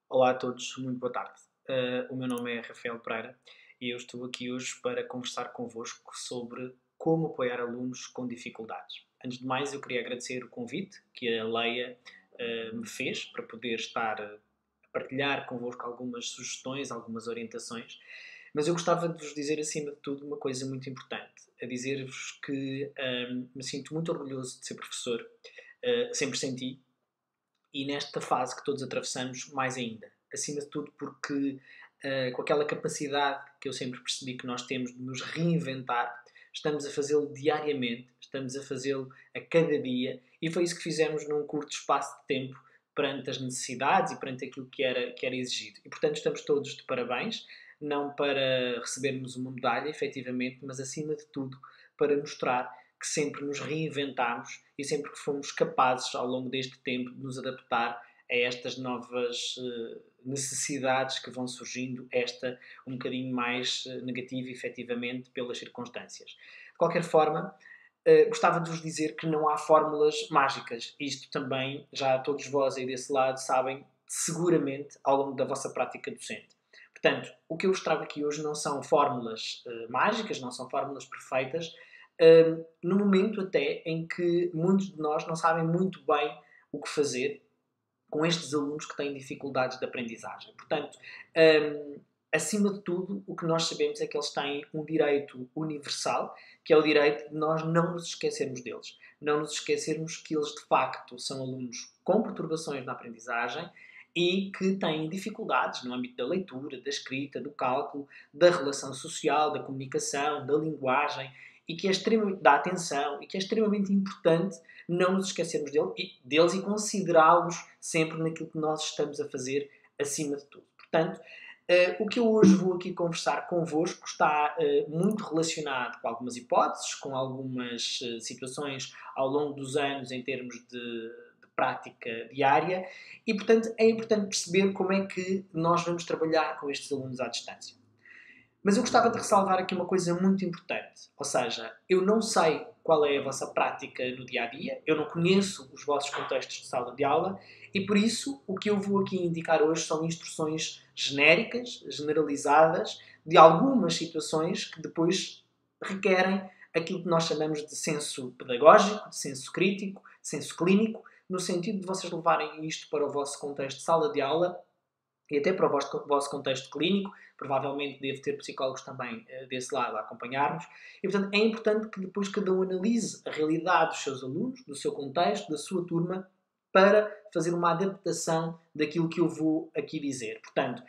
Olá a todos, muito boa tarde. O meu nome é Rafael Pereira e eu estou aqui hoje para conversar convosco sobre como apoiar alunos com dificuldades. Antes de mais, eu queria agradecer o convite que a Leia me fez para poder estar a partilhar convosco algumas sugestões, algumas orientações, mas eu gostava de vos dizer, acima de tudo, uma coisa muito importante, a dizer-vos que me sinto muito orgulhoso de ser professor, sempre senti, e nesta fase que todos atravessamos, mais ainda. Acima de tudo, porque com aquela capacidade que eu sempre percebi que nós temos de nos reinventar, estamos a fazê-lo diariamente, estamos a fazê-lo a cada dia, e foi isso que fizemos num curto espaço de tempo perante as necessidades e perante aquilo que era exigido. E, portanto, estamos todos de parabéns, não para recebermos uma medalha, efetivamente, mas, acima de tudo, para mostrar que sempre nos reinventámos e sempre que fomos capazes, ao longo deste tempo, de nos adaptar a estas novas necessidades que vão surgindo, esta um bocadinho mais negativa, efetivamente, pelas circunstâncias. De qualquer forma, gostava de vos dizer que não há fórmulas mágicas. Isto também, já todos vós aí desse lado sabem, seguramente, ao longo da vossa prática docente. Portanto, o que eu vos trago aqui hoje não são fórmulas mágicas, não são fórmulas perfeitas, no momento até em que muitos de nós não sabem muito bem o que fazer com estes alunos que têm dificuldades de aprendizagem. Portanto, acima de tudo, o que nós sabemos é que eles têm um direito universal, que é o direito de nós não nos esquecermos deles. Não nos esquecermos que eles, de facto, são alunos com perturbações na aprendizagem e que têm dificuldades no âmbito da leitura, da escrita, do cálculo, da relação social, da comunicação, da linguagem, e que é extremamente, da atenção, e que é extremamente importante não nos esquecermos deles e considerá-los sempre naquilo que nós estamos a fazer acima de tudo. Portanto, o que eu hoje vou aqui conversar convosco está muito relacionado com algumas hipóteses, com algumas situações ao longo dos anos em termos de prática diária e, portanto, é importante perceber como é que nós vamos trabalhar com estes alunos à distância. Mas eu gostava de ressalvar aqui uma coisa muito importante. Ou seja, eu não sei qual é a vossa prática no dia a dia, eu não conheço os vossos contextos de sala de aula e por isso o que eu vou aqui indicar hoje são instruções genéricas, generalizadas, de algumas situações que depois requerem aquilo que nós chamamos de senso pedagógico, de senso crítico, de senso clínico, no sentido de vocês levarem isto para o vosso contexto de sala de aula e até para o vosso contexto clínico. Provavelmente deve ter psicólogos também desse lado a acompanhar-nos. E, portanto, é importante que depois cada um analise a realidade dos seus alunos, do seu contexto, da sua turma, para fazer uma adaptação daquilo que eu vou aqui dizer. Portanto,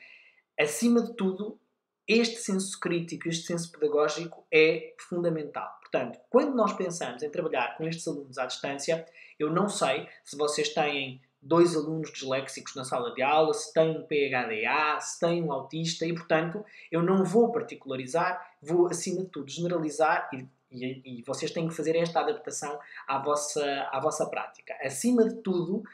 acima de tudo, este senso crítico, este senso pedagógico é fundamental. Portanto, quando nós pensamos em trabalhar com estes alunos à distância, eu não sei se vocês têm dois alunos disléxicos na sala de aula, se têm um PHDA, se têm um autista e, portanto, eu não vou particularizar, vou, acima de tudo, generalizar e vocês têm que fazer esta adaptação à vossa prática. Acima de tudo,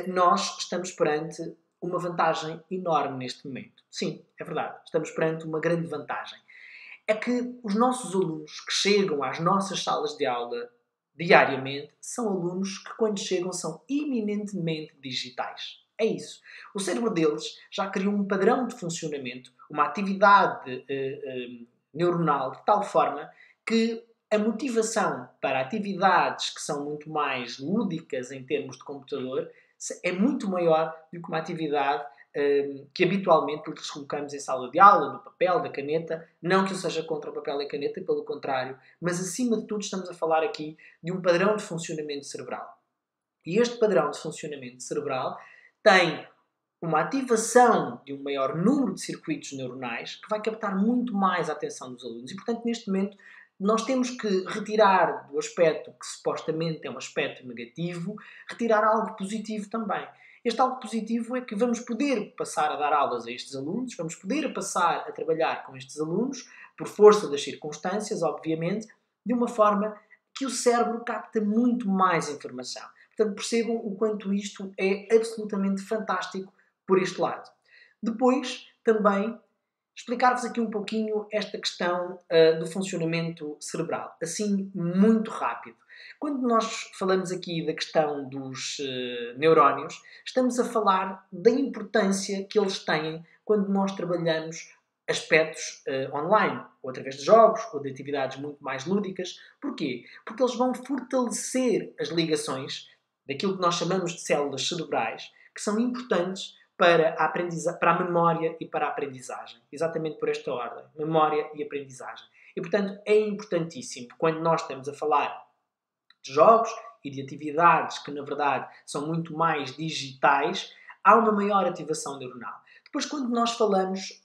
nós estamos perante uma vantagem enorme neste momento. Sim, é verdade. Estamos perante uma grande vantagem. É que os nossos alunos que chegam às nossas salas de aula diariamente são alunos que, quando chegam, são eminentemente digitais. É isso. O cérebro deles já criou um padrão de funcionamento, uma atividade neuronal de tal forma que a motivação para atividades que são muito mais lúdicas em termos de computador é muito maior do que uma atividade que habitualmente lhes colocamos em sala de aula, do papel, da caneta. Não que eu seja contra o papel e a caneta, pelo contrário, mas acima de tudo estamos a falar aqui de um padrão de funcionamento cerebral. E este padrão de funcionamento cerebral tem uma ativação de um maior número de circuitos neuronais que vai captar muito mais a atenção dos alunos. E, portanto, neste momento, nós temos que retirar do aspecto que supostamente é um aspecto negativo, retirar algo positivo também. Este algo positivo é que vamos poder passar a dar aulas a estes alunos, vamos poder passar a trabalhar com estes alunos, por força das circunstâncias, obviamente, de uma forma que o cérebro capta muito mais informação. Portanto, percebam o quanto isto é absolutamente fantástico por este lado. Depois, também, explicar-vos aqui um pouquinho esta questão do funcionamento cerebral. Assim, muito rápido. Quando nós falamos aqui da questão dos neurónios, estamos a falar da importância que eles têm quando nós trabalhamos aspectos online, ou através de jogos, ou de atividades muito mais lúdicas. Porquê? Porque eles vão fortalecer as ligações daquilo que nós chamamos de células cerebrais, que são importantes para para a memória e para a aprendizagem. Exatamente por esta ordem. Memória e aprendizagem. E, portanto, é importantíssimo, quando nós estamos a falar de jogos e de atividades que, na verdade, são muito mais digitais, há uma maior ativação neuronal. Depois, quando nós falamos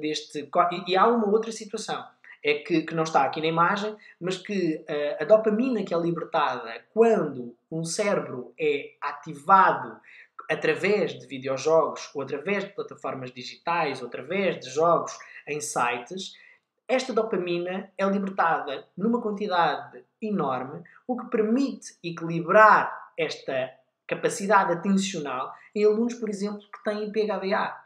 deste... E há uma outra situação, é que não está aqui na imagem, mas que a dopamina que é libertada quando um cérebro é ativado através de videojogos, ou através de plataformas digitais, ou através de jogos em sites, esta dopamina é libertada numa quantidade enorme, o que permite equilibrar esta capacidade atencional em alunos, por exemplo, que têm PHDA.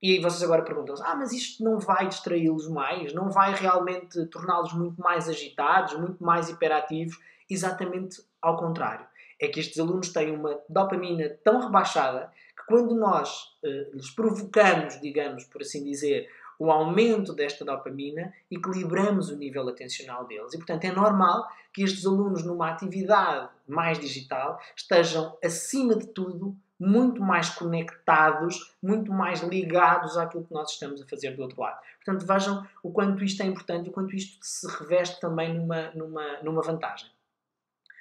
E aí vocês agora perguntam-se, mas isto não vai distraí-los mais? Não vai realmente torná-los muito mais agitados, muito mais hiperativos? Exatamente ao contrário. É que estes alunos têm uma dopamina tão rebaixada que quando nós lhes provocamos, digamos, por assim dizer, o aumento desta dopamina, equilibramos o nível atencional deles. E, portanto, é normal que estes alunos, numa atividade mais digital, estejam, acima de tudo, muito mais conectados, muito mais ligados àquilo que nós estamos a fazer do outro lado. Portanto, vejam o quanto isto é importante e o quanto isto se reveste também numa vantagem.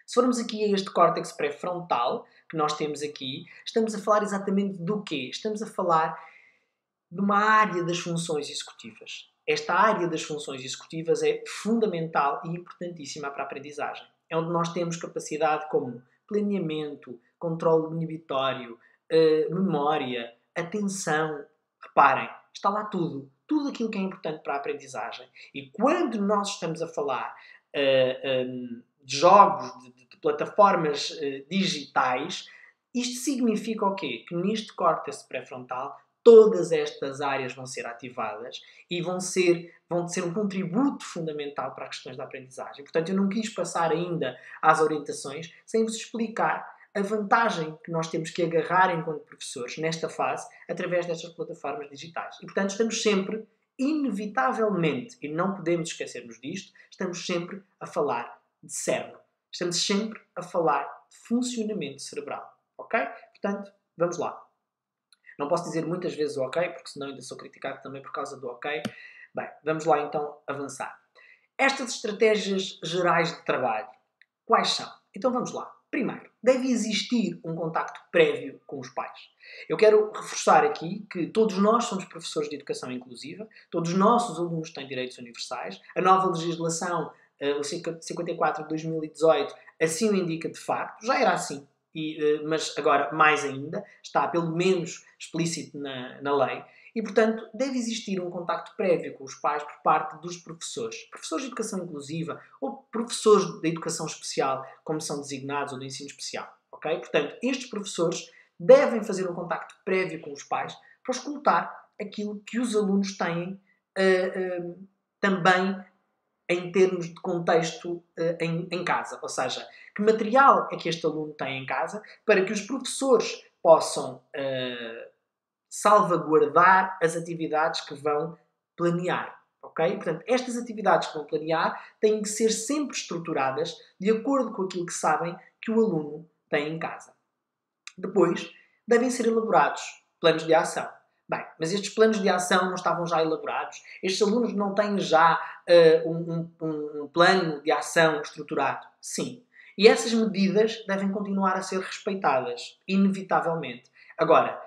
Se formos aqui a este córtex pré-frontal que nós temos aqui, estamos a falar exatamente do quê? Estamos a falar de uma área das funções executivas. Esta área das funções executivas é fundamental e importantíssima para a aprendizagem. É onde nós temos capacidade como planeamento, controle inibitório, memória, atenção. Reparem, está lá tudo. Tudo aquilo que é importante para a aprendizagem. E quando nós estamos a falar de jogos, de plataformas digitais, isto significa o quê? Que neste córtex pré-frontal todas estas áreas vão ser ativadas e vão ser um contributo fundamental para as questões da aprendizagem. Portanto, eu não quis passar ainda às orientações sem vos explicar a vantagem que nós temos que agarrar enquanto professores nesta fase através destas plataformas digitais. E, portanto, estamos sempre, inevitavelmente, e não podemos esquecermos disto, estamos sempre a falar de cérebro. Estamos sempre a falar de funcionamento cerebral. Ok? Portanto, vamos lá. Não posso dizer muitas vezes o ok, porque senão ainda sou criticado também por causa do ok. Bem, vamos lá então avançar. Estas estratégias gerais de trabalho, quais são? Então vamos lá. Primeiro, deve existir um contacto prévio com os pais. Eu quero reforçar aqui que todos nós somos professores de educação inclusiva, todos os nossos alunos têm direitos universais, a nova legislação, o 54 de 2018, assim o indica de facto, já era assim. Mas agora, mais ainda, está pelo menos explícito na lei e, portanto, deve existir um contacto prévio com os pais por parte dos professores. Professores de educação inclusiva ou professores de educação especial, como são designados, ou de ensino especial. Okay? Portanto, estes professores devem fazer um contacto prévio com os pais para escutar aquilo que os alunos têm também em termos de contexto em casa. Ou seja, que material é que este aluno tem em casa para que os professores possam salvaguardar as atividades que vão planear. Okay? Portanto, estas atividades que vão planear têm que ser sempre estruturadas de acordo com aquilo que sabem que o aluno tem em casa. Depois, devem ser elaborados planos de ação. Bem, mas estes planos de ação não estavam já elaborados? Estes alunos não têm já um plano de ação estruturado? Sim. E essas medidas devem continuar a ser respeitadas, inevitavelmente. Agora,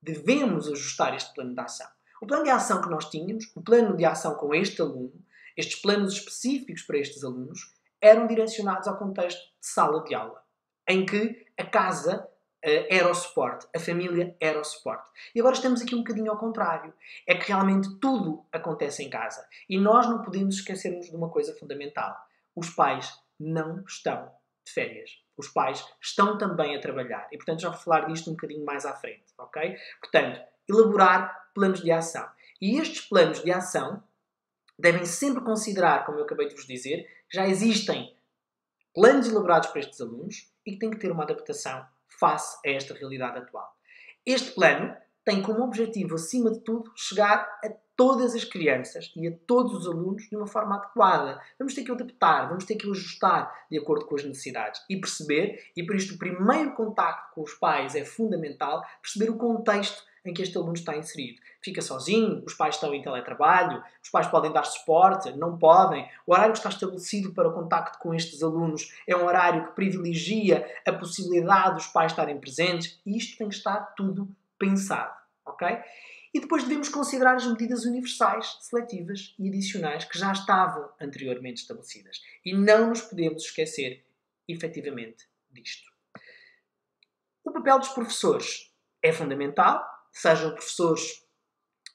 devemos ajustar este plano de ação. O plano de ação que nós tínhamos, o plano de ação com este aluno, estes planos específicos para estes alunos, eram direcionados ao contexto de sala de aula, em que a casa era o suporte, a família era o suporte. E agora estamos aqui um bocadinho ao contrário. É que realmente tudo acontece em casa. E nós não podemos esquecermos de uma coisa fundamental. Os pais não estão de férias. Os pais estão também a trabalhar. E, portanto, já vou falar disto um bocadinho mais à frente. Ok? Portanto, elaborar planos de ação. E estes planos de ação devem sempre considerar, como eu acabei de vos dizer, que já existem planos elaborados para estes alunos e que têm que ter uma adaptação face a esta realidade atual. Este plano tem como objetivo, acima de tudo, chegar a todas as crianças e a todos os alunos de uma forma adequada. Vamos ter que o adaptar, vamos ter que o ajustar de acordo com as necessidades e perceber, e por isto o primeiro contacto com os pais é fundamental, perceber o contexto em que este aluno está inserido. Fica sozinho, os pais estão em teletrabalho, os pais podem dar suporte, não podem. O horário que está estabelecido para o contacto com estes alunos é um horário que privilegia a possibilidade dos pais estarem presentes e isto tem que estar tudo pensado, ok? E depois devemos considerar as medidas universais, seletivas e adicionais que já estavam anteriormente estabelecidas. E não nos podemos esquecer, efetivamente, disto. O papel dos professores é fundamental, sejam professores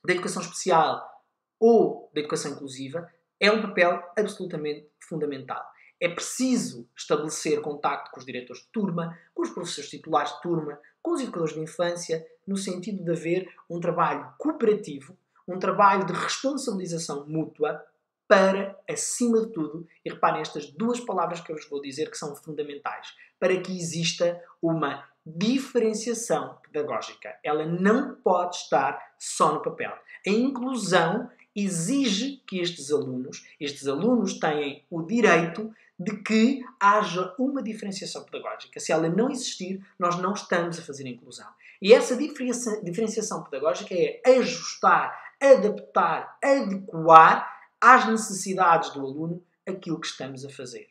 da educação especial ou da educação inclusiva, é um papel absolutamente fundamental. É preciso estabelecer contacto com os diretores de turma, com os professores titulares de turma, com os educadores de infância, no sentido de haver um trabalho cooperativo, um trabalho de responsabilização mútua para, acima de tudo, e reparem estas duas palavras que eu vos vou dizer que são fundamentais, para que exista uma diferenciação pedagógica. Ela não pode estar só no papel. A inclusão exige que estes alunos têm o direito de que haja uma diferenciação pedagógica. Se ela não existir, nós não estamos a fazer inclusão. E essa diferenciação pedagógica é ajustar, adaptar, adequar às necessidades do aluno aquilo que estamos a fazer.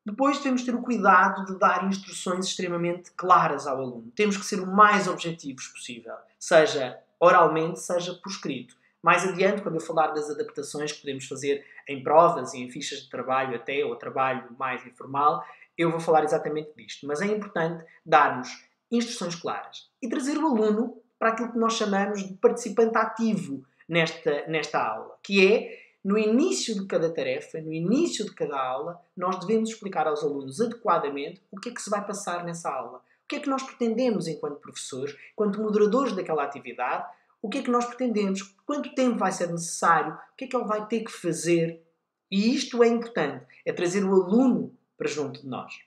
Depois devemos ter o cuidado de dar instruções extremamente claras ao aluno. Temos que ser o mais objetivos possível, seja oralmente, seja por escrito. Mais adiante, quando eu falar das adaptações que podemos fazer em provas e em fichas de trabalho até, ou trabalho mais informal, eu vou falar exatamente disto. Mas é importante darmos instruções claras e trazer o aluno para aquilo que nós chamamos de participante ativo nesta aula, que é, no início de cada tarefa, no início de cada aula, nós devemos explicar aos alunos adequadamente o que é que se vai passar nessa aula. O que é que nós pretendemos enquanto professores, enquanto moderadores daquela atividade, o que é que nós pretendemos, quanto tempo vai ser necessário, o que é que ele vai ter que fazer. E isto é importante, é trazer o aluno para junto de nós.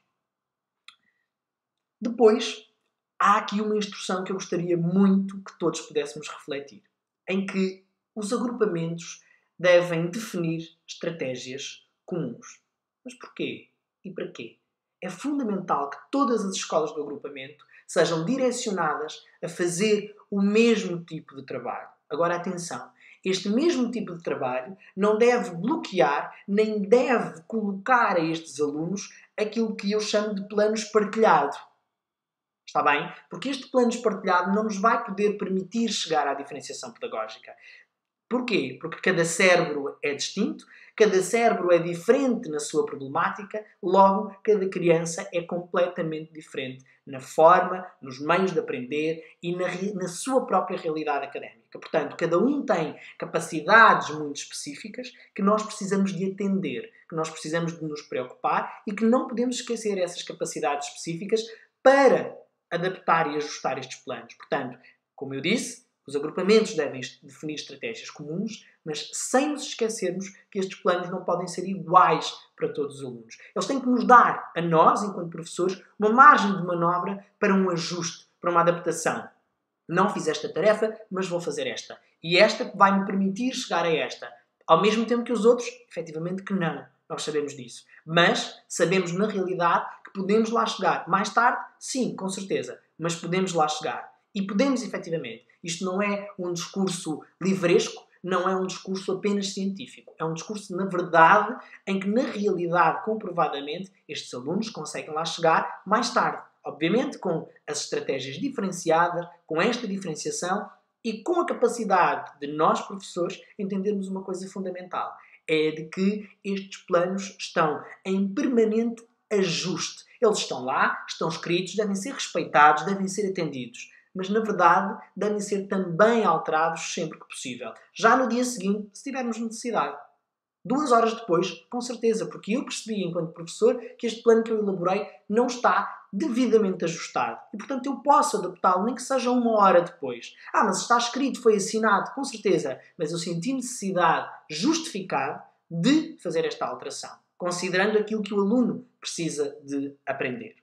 Depois, há aqui uma instrução que eu gostaria muito que todos pudéssemos refletir, em que os agrupamentos devem definir estratégias comuns. Mas porquê? E para quê? É fundamental que todas as escolas do agrupamento sejam direcionadas a fazer o mesmo tipo de trabalho. Agora, atenção, este mesmo tipo de trabalho não deve bloquear, nem deve colocar a estes alunos aquilo que eu chamo de plano espartilhado. Está bem? Porque este plano espartilhado não nos vai poder permitir chegar à diferenciação pedagógica. Porquê? Porque cada cérebro é distinto, cada cérebro é diferente na sua problemática, logo, cada criança é completamente diferente na forma, nos meios de aprender e na sua própria realidade académica. Portanto, cada um tem capacidades muito específicas que nós precisamos de atender, que nós precisamos de nos preocupar e que não podemos esquecer essas capacidades específicas para adaptar e ajustar estes planos. Portanto, como eu disse, os agrupamentos devem definir estratégias comuns, mas sem nos esquecermos que estes planos não podem ser iguais para todos os alunos. Eles têm que nos dar, a nós, enquanto professores, uma margem de manobra para um ajuste, para uma adaptação. Não fiz esta tarefa, mas vou fazer esta. E esta vai-me permitir chegar a esta. Ao mesmo tempo que os outros, efetivamente que não. Nós sabemos disso. Mas sabemos, na realidade, que podemos lá chegar. Mais tarde, sim, com certeza. Mas podemos lá chegar. E podemos, efetivamente. Isto não é um discurso livresco, não é um discurso apenas científico. É um discurso, na verdade, em que, na realidade, comprovadamente, estes alunos conseguem lá chegar mais tarde. Obviamente, com as estratégias diferenciadas, com esta diferenciação e com a capacidade de nós, professores, entendermos uma coisa fundamental. É de que estes planos estão em permanente ajuste. Eles estão lá, estão escritos, devem ser respeitados, devem ser atendidos. Mas, na verdade, devem ser também alterados sempre que possível. Já no dia seguinte, se tivermos necessidade. 2 horas depois, com certeza, porque eu percebi, enquanto professor, que este plano que eu elaborei não está devidamente ajustado. E, portanto, eu posso adaptá-lo, nem que seja 1 hora depois. Mas está escrito, foi assinado, com certeza. Mas eu senti necessidade justificada de fazer esta alteração. considerando aquilo que o aluno precisa de aprender.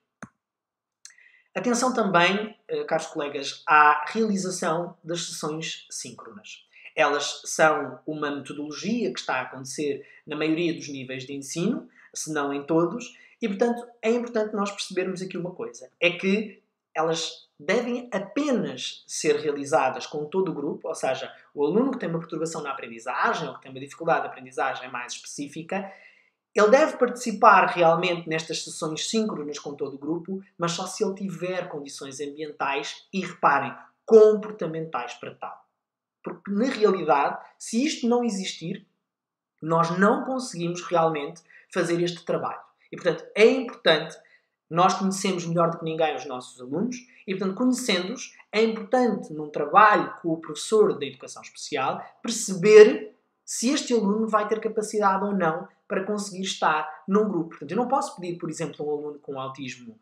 Atenção também, caros colegas, à realização das sessões síncronas. Elas são uma metodologia que está a acontecer na maioria dos níveis de ensino, se não em todos, e, portanto, é importante nós percebermos aqui uma coisa. É que elas devem apenas ser realizadas com todo o grupo, ou seja, o aluno que tem uma perturbação na aprendizagem ou que tem uma dificuldade de aprendizagem mais específica, ele deve participar realmente nestas sessões síncronas com todo o grupo, mas só se ele tiver condições ambientais e, reparem, comportamentais para tal. Porque, na realidade, se isto não existir, nós não conseguimos realmente fazer este trabalho. E, portanto, é importante, nós conhecemos melhor do que ninguém os nossos alunos, e, portanto, conhecendo-os, é importante, num trabalho com o professor da educação especial, perceber se este aluno vai ter capacidade ou não para conseguir estar num grupo. Portanto, eu não posso pedir, por exemplo, a um aluno com autismo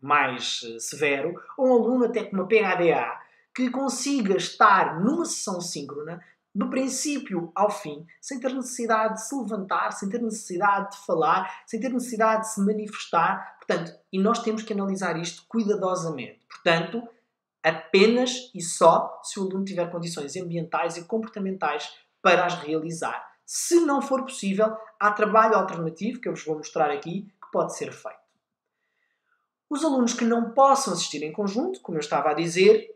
mais severo, ou um aluno até com uma PHDA, que consiga estar numa sessão síncrona, do princípio ao fim, sem ter necessidade de se levantar, sem ter necessidade de falar, sem ter necessidade de se manifestar. Portanto, e nós temos que analisar isto cuidadosamente. Portanto, apenas e só se o aluno tiver condições ambientais e comportamentais para as realizar. Se não for possível, há trabalho alternativo, que eu vos vou mostrar aqui, que pode ser feito. Os alunos que não possam assistir em conjunto, como eu estava a dizer,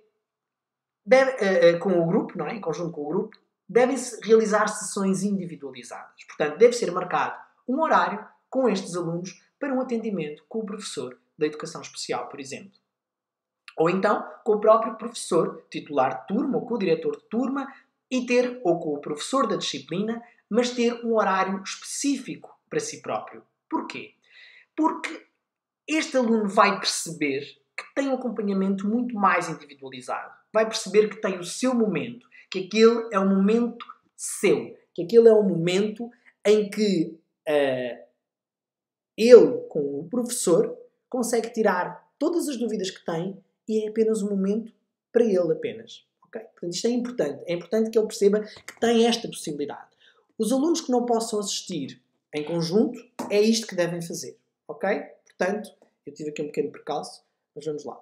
com o grupo, não é? Em conjunto com o grupo, devem-se realizar sessões individualizadas. Portanto, deve ser marcado um horário com estes alunos para um atendimento com o professor da educação especial, por exemplo. Ou então, com o próprio professor titular de turma ou com o diretor de turma ou com o professor da disciplina, mas ter um horário específico para si próprio. Porquê? Porque este aluno vai perceber que tem um acompanhamento muito mais individualizado. Vai perceber que tem o seu momento, que aquele é um momento seu, que aquele é um momento em que ele, com o professor, consegue tirar todas as dúvidas que tem e é apenas um momento para ele apenas. Okay? Portanto, isto é importante. É importante que ele perceba que tem esta possibilidade. Os alunos que não possam assistir em conjunto, é isto que devem fazer. Ok? Portanto, eu tive aqui um pequeno percalço, mas vamos lá.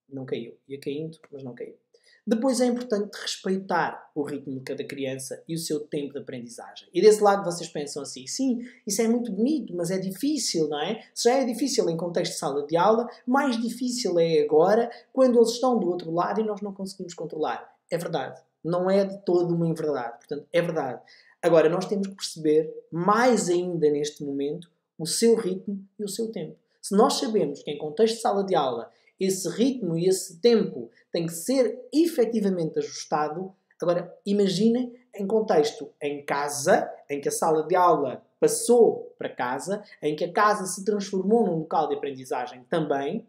Não caiu. Ia caindo, mas não caiu. Depois é importante respeitar o ritmo de cada criança e o seu tempo de aprendizagem. E desse lado vocês pensam assim, sim, isso é muito bonito, mas é difícil, não é? Se já é difícil em contexto de sala de aula, mais difícil é agora, quando eles estão do outro lado e nós não conseguimos controlar. É verdade. Não é de todo uma inverdade. Portanto, é verdade. Agora, nós temos que perceber, mais ainda neste momento, o seu ritmo e o seu tempo. Se nós sabemos que em contexto de sala de aula esse ritmo e esse tempo tem que ser efetivamente ajustado, agora imaginem em contexto em casa, em que a sala de aula passou para casa, em que a casa se transformou num local de aprendizagem também,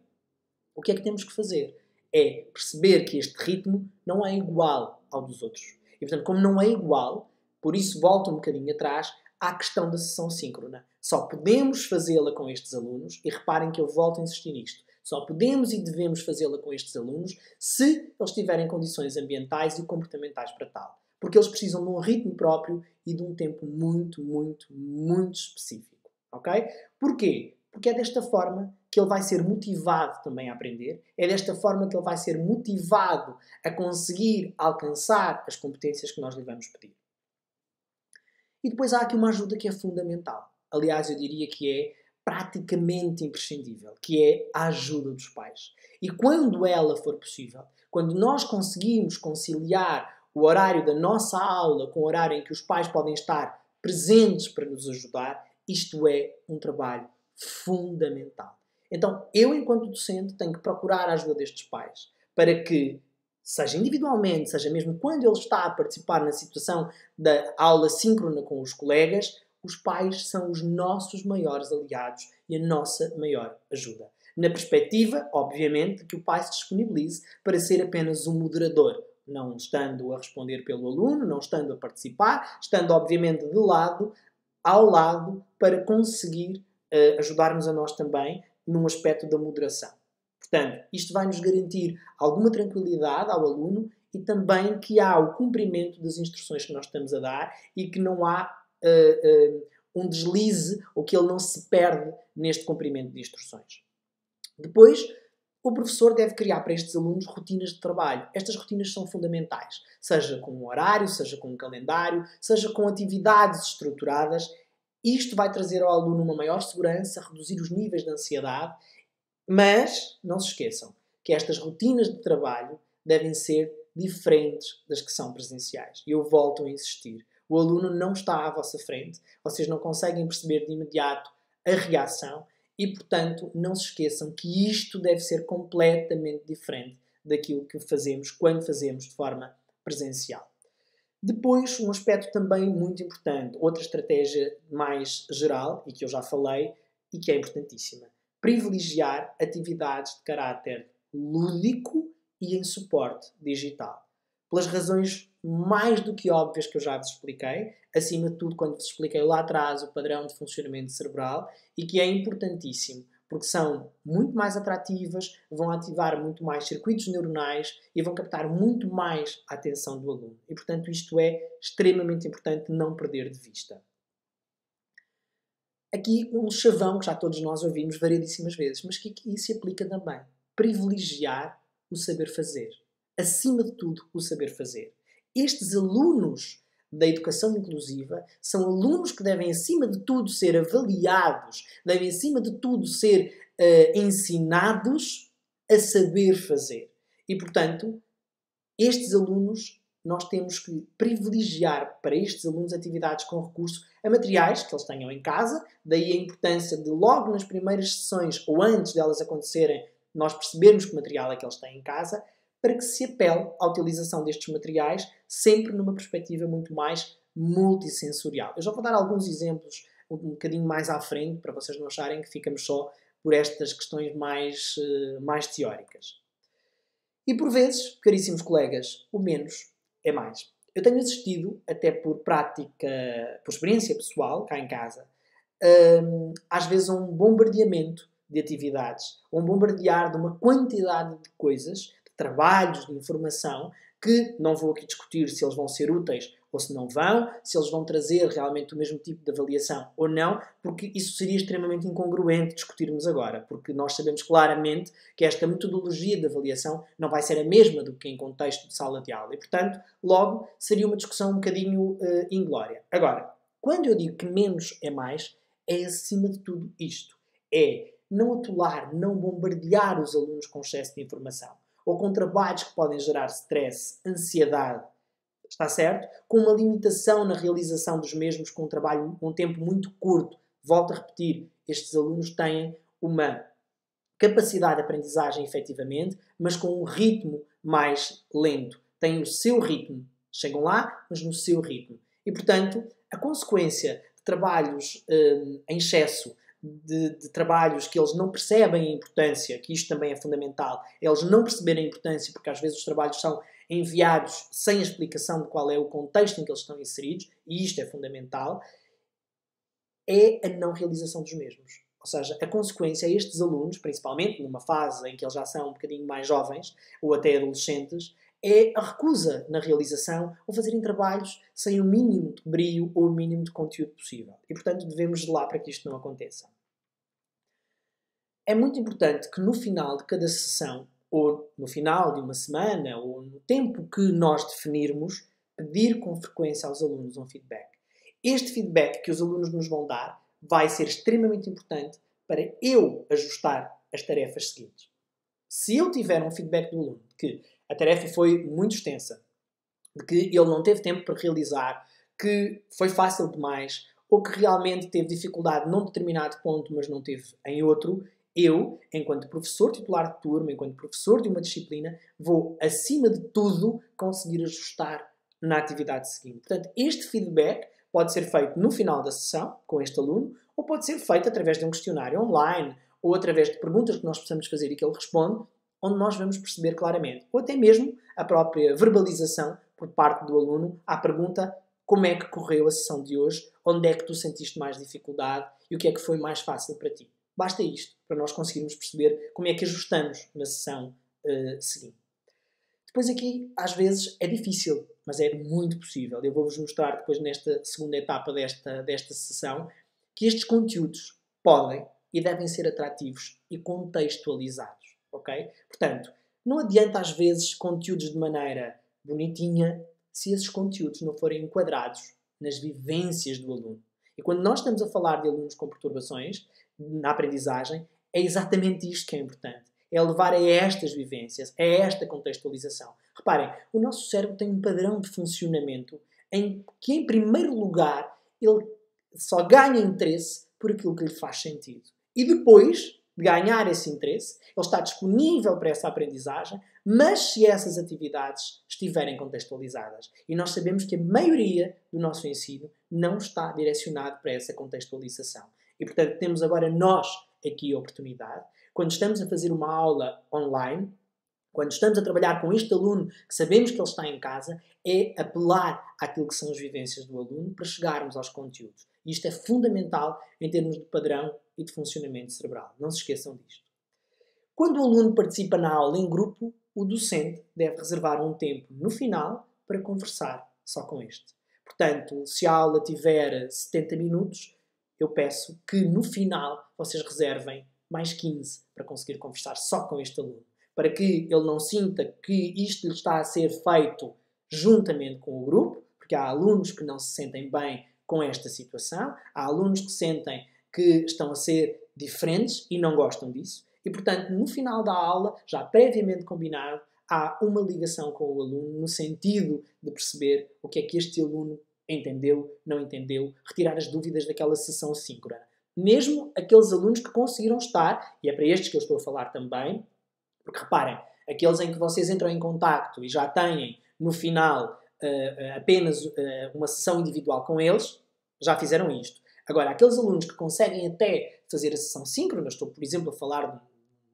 o que é que temos que fazer? É perceber que este ritmo não é igual ao dos outros. E portanto, como não é igual, por isso volto um bocadinho atrás à questão da sessão síncrona. Só podemos fazê-la com estes alunos, e reparem que eu volto a insistir nisto, só podemos e devemos fazê-la com estes alunos se eles tiverem condições ambientais e comportamentais para tal. Porque eles precisam de um ritmo próprio e de um tempo muito, muito, muito específico. Ok? Porquê? Porque é desta forma que ele vai ser motivado também a aprender, é desta forma que ele vai ser motivado a conseguir alcançar as competências que nós lhe vamos pedir. E depois há aqui uma ajuda que é fundamental. Aliás, eu diria que é praticamente imprescindível, que é a ajuda dos pais. E quando ela for possível, quando nós conseguimos conciliar o horário da nossa aula com o horário em que os pais podem estar presentes para nos ajudar, isto é um trabalho fundamental. Então, eu, enquanto docente, tenho que procurar a ajuda destes pais para que, seja individualmente, seja mesmo quando ele está a participar na situação da aula síncrona com os colegas, os pais são os nossos maiores aliados e a nossa maior ajuda. Na perspectiva, obviamente, que o pai se disponibilize para ser apenas um moderador, não estando a responder pelo aluno, não estando a participar, estando obviamente de lado, ao lado, para conseguir ajudar-nos a nós também num aspecto da moderação. Portanto, isto vai nos garantir alguma tranquilidade ao aluno e também que há o cumprimento das instruções que nós estamos a dar e que não há um deslize ou que ele não se perde neste cumprimento de instruções. Depois, o professor deve criar para estes alunos rotinas de trabalho. Estas rotinas são fundamentais, seja com um horário, seja com um calendário, seja com atividades estruturadas. Isto vai trazer ao aluno uma maior segurança, reduzir os níveis de ansiedade, mas não se esqueçam que estas rotinas de trabalho devem ser diferentes das que são presenciais. E eu volto a insistir. O aluno não está à vossa frente, vocês não conseguem perceber de imediato a reação e, portanto, não se esqueçam que isto deve ser completamente diferente daquilo que fazemos quando fazemos de forma presencial. Depois, um aspecto também muito importante, outra estratégia mais geral, e que eu já falei, e que é importantíssima. Privilegiar atividades de caráter lúdico e em suporte digital. Pelas razões mais do que óbvias que eu já vos expliquei, acima de tudo quando vos expliquei lá atrás o padrão de funcionamento cerebral, e que é importantíssimo, porque são muito mais atrativas, vão ativar muito mais circuitos neuronais e vão captar muito mais a atenção do aluno. E, portanto, isto é extremamente importante não perder de vista. Aqui um chavão que já todos nós ouvimos variedíssimas vezes, mas que se aplica também. Privilegiar o saber fazer. Acima de tudo, o saber fazer. Estes alunos da educação inclusiva são alunos que devem, acima de tudo, ser avaliados, devem, acima de tudo, ser ensinados a saber fazer. E, portanto, estes alunos, nós temos que privilegiar para estes alunos atividades com recurso a materiais que eles tenham em casa, daí a importância de logo nas primeiras sessões ou antes delas acontecerem, nós percebermos que material é que eles têm em casa, para que se apele à utilização destes materiais sempre numa perspectiva muito mais multissensorial. Eu já vou dar alguns exemplos um bocadinho mais à frente, para vocês não acharem que ficamos só por estas questões mais teóricas. E por vezes, caríssimos colegas, o menos é mais. Eu tenho assistido, até por prática, por experiência pessoal, cá em casa, às vezes a um bombardeamento de atividades, a um bombardear de uma quantidade de coisas, de trabalhos, de informação, que não vou aqui discutir se eles vão ser úteis ou se não vão, se eles vão trazer realmente o mesmo tipo de avaliação ou não, porque isso seria extremamente incongruente discutirmos agora, porque nós sabemos claramente que esta metodologia de avaliação não vai ser a mesma do que em contexto de sala de aula e, portanto, logo seria uma discussão um bocadinho inglória. Agora, quando eu digo que menos é mais, é acima de tudo isto. É não atolar, não bombardear os alunos com excesso de informação ou com trabalhos que podem gerar stress, ansiedade, está certo? Com uma limitação na realização dos mesmos, com um trabalho com um tempo muito curto. Volto a repetir, estes alunos têm uma capacidade de aprendizagem efetivamente, mas com um ritmo mais lento. Têm o seu ritmo. Chegam lá, mas no seu ritmo. E, portanto, a consequência de trabalhos em excesso, de trabalhos que eles não percebem a importância, que isto também é fundamental, eles não perceberem a importância, porque às vezes os trabalhos são enviados sem a explicação de qual é o contexto em que eles estão inseridos, e isto é fundamental, é a não realização dos mesmos. Ou seja, a consequência a estes alunos, principalmente numa fase em que eles já são um bocadinho mais jovens, ou até adolescentes, é a recusa na realização ou fazerem trabalhos sem o mínimo de brio ou o mínimo de conteúdo possível. E, portanto, devemos zelar para que isto não aconteça. É muito importante que no final de cada sessão, ou no final de uma semana, ou no tempo que nós definirmos, pedir com frequência aos alunos um feedback. Este feedback que os alunos nos vão dar vai ser extremamente importante para eu ajustar as tarefas seguintes. Se eu tiver um feedback do aluno de que a tarefa foi muito extensa, de que ele não teve tempo para realizar, que foi fácil demais, ou que realmente teve dificuldade num determinado ponto, mas não teve em outro, eu, enquanto professor titular de turma, enquanto professor de uma disciplina, vou, acima de tudo, conseguir ajustar na atividade seguinte. Portanto, este feedback pode ser feito no final da sessão, com este aluno, ou pode ser feito através de um questionário online, ou através de perguntas que nós possamos fazer e que ele responde, onde nós vamos perceber claramente. Ou até mesmo a própria verbalização por parte do aluno à pergunta: como é que correu a sessão de hoje? Onde é que tu sentiste mais dificuldade? E o que é que foi mais fácil para ti? Basta isto para nós conseguirmos perceber como é que ajustamos na sessão seguinte. Depois aqui, às vezes, é difícil, mas é muito possível. Eu vou-vos mostrar depois nesta segunda etapa desta sessão que estes conteúdos podem e devem ser atrativos e contextualizados, ok? Portanto, não adianta às vezes conteúdos de maneira bonitinha se esses conteúdos não forem enquadrados nas vivências do aluno. E quando nós estamos a falar de alunos com perturbações na aprendizagem, é exatamente isto que é importante. É levar a estas vivências, a esta contextualização. Reparem, o nosso cérebro tem um padrão de funcionamento em que, em primeiro lugar, ele só ganha interesse por aquilo que lhe faz sentido. E depois de ganhar esse interesse, ele está disponível para essa aprendizagem, mas se essas atividades estiverem contextualizadas. E nós sabemos que a maioria do nosso ensino não está direcionado para essa contextualização. E, portanto, temos agora nós aqui a oportunidade, quando estamos a fazer uma aula online, quando estamos a trabalhar com este aluno que sabemos que ele está em casa, é apelar àquilo que são as vivências do aluno para chegarmos aos conteúdos. E isto é fundamental em termos de padrão e de funcionamento cerebral. Não se esqueçam disto. Quando o aluno participa na aula em grupo, o docente deve reservar um tempo no final para conversar só com este. Portanto, se a aula tiver 70 minutos, eu peço que no final vocês reservem mais 15 para conseguir conversar só com este aluno. Para que ele não sinta que isto lhe está a ser feito juntamente com o grupo, porque há alunos que não se sentem bem com esta situação, há alunos que sentem que estão a ser diferentes e não gostam disso. E, portanto, no final da aula, já previamente combinado, há uma ligação com o aluno no sentido de perceber o que é que este aluno entendeu, não entendeu, retirar as dúvidas daquela sessão síncrona. Mesmo aqueles alunos que conseguiram estar, e é para estes que eu estou a falar também, porque reparem, aqueles em que vocês entram em contacto e já têm no final apenas uma sessão individual com eles, já fizeram isto. Agora, aqueles alunos que conseguem até fazer a sessão síncrona, estou, por exemplo, a falar de